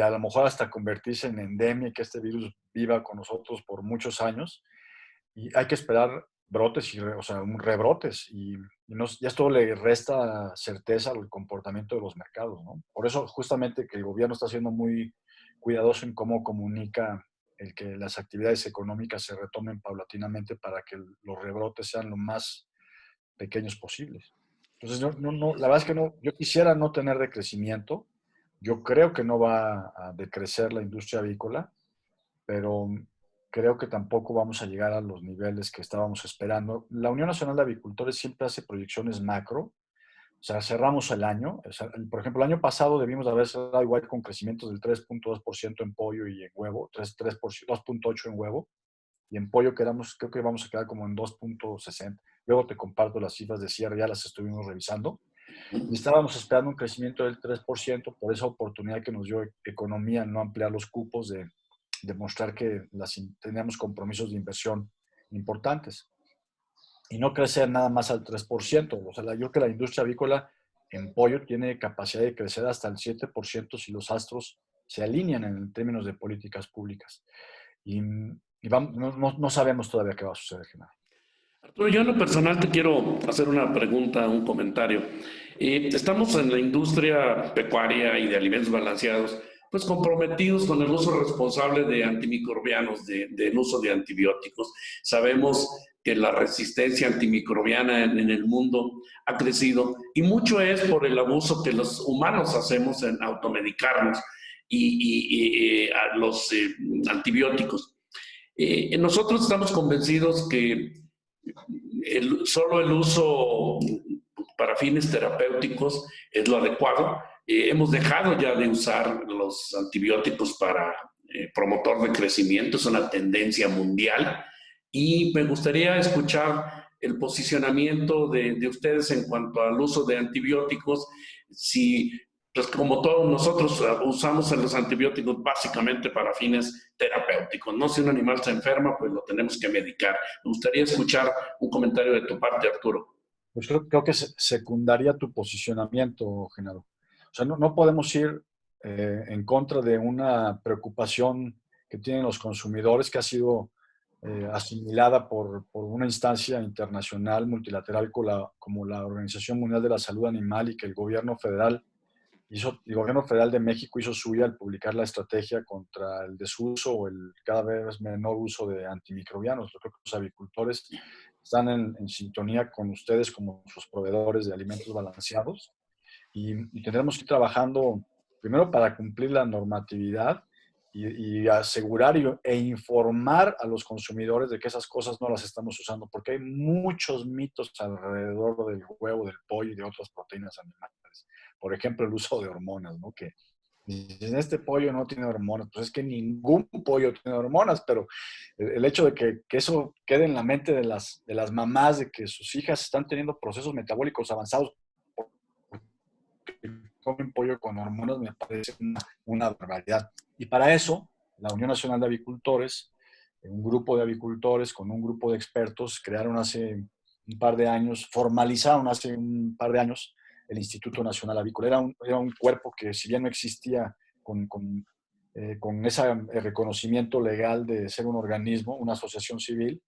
a lo mejor hasta convertirse en endemia y que este virus viva con nosotros por muchos años. Y hay que esperar brotes, o sea, rebrotes. Y esto le resta certeza al comportamiento de los mercados, ¿no? Por eso justamente que el gobierno está siendo muy cuidadoso en cómo comunica el que las actividades económicas se retomen paulatinamente para que los rebrotes sean lo más pequeños posibles. Entonces, la verdad es que no, yo quisiera no tener decrecimiento. Yo creo que no va a decrecer la industria avícola, pero creo que tampoco vamos a llegar a los niveles que estábamos esperando. La Unión Nacional de Avicultores siempre hace proyecciones macro, o sea, cerramos el año. O sea, por ejemplo, el año pasado debimos de haber cerrado igual con crecimientos del 3.2% en pollo y en huevo, 2.8% en huevo, y en pollo creo que vamos a quedar como en 2.60. Luego te comparto las cifras de cierre, ya las estuvimos revisando. Y estábamos esperando un crecimiento del 3% por esa oportunidad que nos dio economía, no ampliar los cupos, de demostrar que teníamos compromisos de inversión importantes y no crecer nada más al 3%. O sea, yo creo que la industria avícola en pollo tiene capacidad de crecer hasta el 7% si los astros se alinean en términos de políticas públicas. Y no sabemos todavía qué va a suceder, Genaro. Arturo, yo en lo personal te quiero hacer una pregunta, un comentario. Estamos en la industria pecuaria y de alimentos balanceados, pues comprometidos con el uso responsable de antimicrobianos, del uso de antibióticos. Sabemos que la resistencia antimicrobiana en el mundo ha crecido y mucho es por el abuso que los humanos hacemos en automedicarnos y a los antibióticos. Nosotros estamos convencidos que solo el uso para fines terapéuticos es lo adecuado. Hemos dejado ya de usar los antibióticos para promotor de crecimiento, es una tendencia mundial y me gustaría escuchar el posicionamiento de ustedes en cuanto al uso de antibióticos, si pues como todos nosotros usamos los antibióticos básicamente para fines terapéuticos, ¿no? Si un animal se enferma, pues lo tenemos que medicar. Me gustaría escuchar un comentario de tu parte, Arturo. Pues creo que secundaría tu posicionamiento, Genaro. O sea, no podemos ir en contra de una preocupación que tienen los consumidores, que ha sido asimilada por una instancia internacional multilateral como la Organización Mundial de la Salud Animal, y que el gobierno federal de México hizo suya al publicar la estrategia contra el desuso o el cada vez menor uso de antimicrobianos. Yo creo que los avicultores están en sintonía con ustedes como sus proveedores de alimentos balanceados, y tendremos que ir trabajando primero para cumplir la normatividad y asegurar e informar a los consumidores de que esas cosas no las estamos usando, porque hay muchos mitos alrededor del huevo, del pollo y de otras proteínas animales. Por ejemplo, el uso de hormonas, ¿no? Que dicen, este pollo no tiene hormonas. Pues es que ningún pollo tiene hormonas, pero el hecho de que eso quede en la mente de las mamás, de que sus hijas están teniendo procesos metabólicos avanzados comen pollo con hormonas, me parece una barbaridad. Y para eso, la Unión Nacional de Avicultores, un grupo de avicultores con un grupo de expertos, crearon hace un par de años, formalizaron hace un par de años el Instituto Nacional Avícola. Era un cuerpo que, si bien no existía con ese reconocimiento legal de ser un organismo, una asociación civil,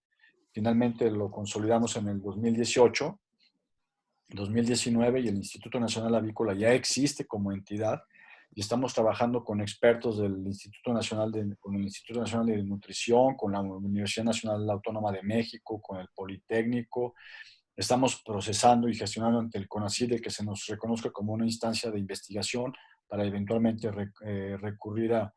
finalmente lo consolidamos en el 2019, y el Instituto Nacional Avícola ya existe como entidad, y estamos trabajando con expertos del con el Instituto Nacional de Nutrición, con la Universidad Nacional Autónoma de México, con el Politécnico. Estamos procesando y gestionando ante el CONACYT que se nos reconozca como una instancia de investigación para eventualmente recurrir a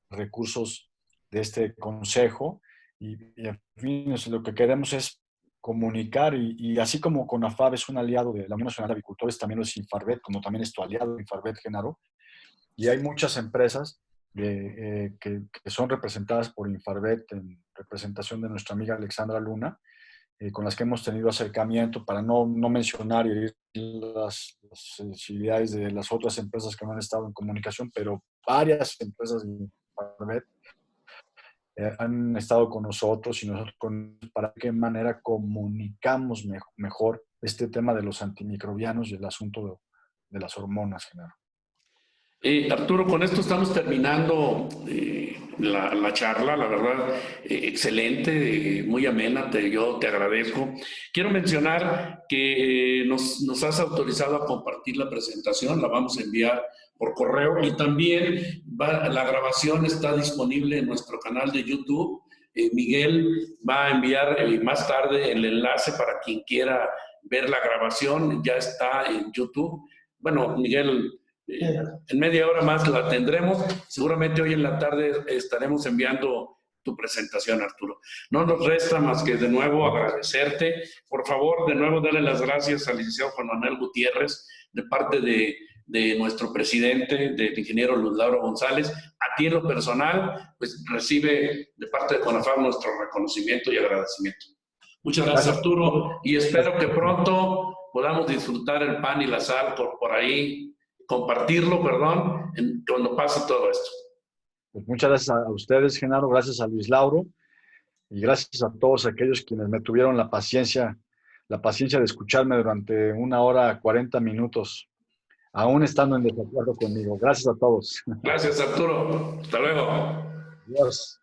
recursos de este consejo. Y en fin, lo que queremos es comunicar, y así como CONAFAB es un aliado de la Unión Nacional de Avicultores, también lo es Infarvet, como también es tu aliado Infarvet, Genaro. Y hay muchas empresas que son representadas por Infarvet en representación de nuestra amiga Alexandra Luna, con las que hemos tenido acercamiento, para no mencionar y herir las sensibilidades de las otras empresas que no han estado en comunicación, pero varias empresas de Infarvet han estado con nosotros, y nosotros para qué manera comunicamos mejor este tema de los antimicrobianos y el asunto de las hormonas, Genaro. Arturo, con esto estamos terminando la charla, la verdad, excelente, muy amena, yo te agradezco. Quiero mencionar que nos has autorizado a compartir la presentación, la vamos a enviar por correo, y también la grabación está disponible en nuestro canal de YouTube. Miguel va a enviar más tarde el enlace para quien quiera ver la grabación, ya está en YouTube. Bueno, Miguel, en media hora más la tendremos. Seguramente hoy en la tarde estaremos enviando tu presentación, Arturo. No nos resta más que de nuevo agradecerte. Por favor, de nuevo, darle las gracias al licenciado Juan Manuel Gutiérrez, de parte de nuestro presidente, del ingeniero Luis Lauro González. A ti en lo personal, pues recibe de parte de CONAFAB nuestro reconocimiento y agradecimiento. Muchas gracias, Arturo, y espero que pronto podamos disfrutar el pan y la sal por ahí, compartirlo, perdón, cuando pase todo esto. Pues muchas gracias a ustedes, Genaro, gracias a Luis Lauro, y gracias a todos aquellos quienes me tuvieron la paciencia de escucharme durante 1 hora 40 minutos, aún estando en desacuerdo conmigo. Gracias a todos. Gracias, Arturo. Hasta luego. Adiós.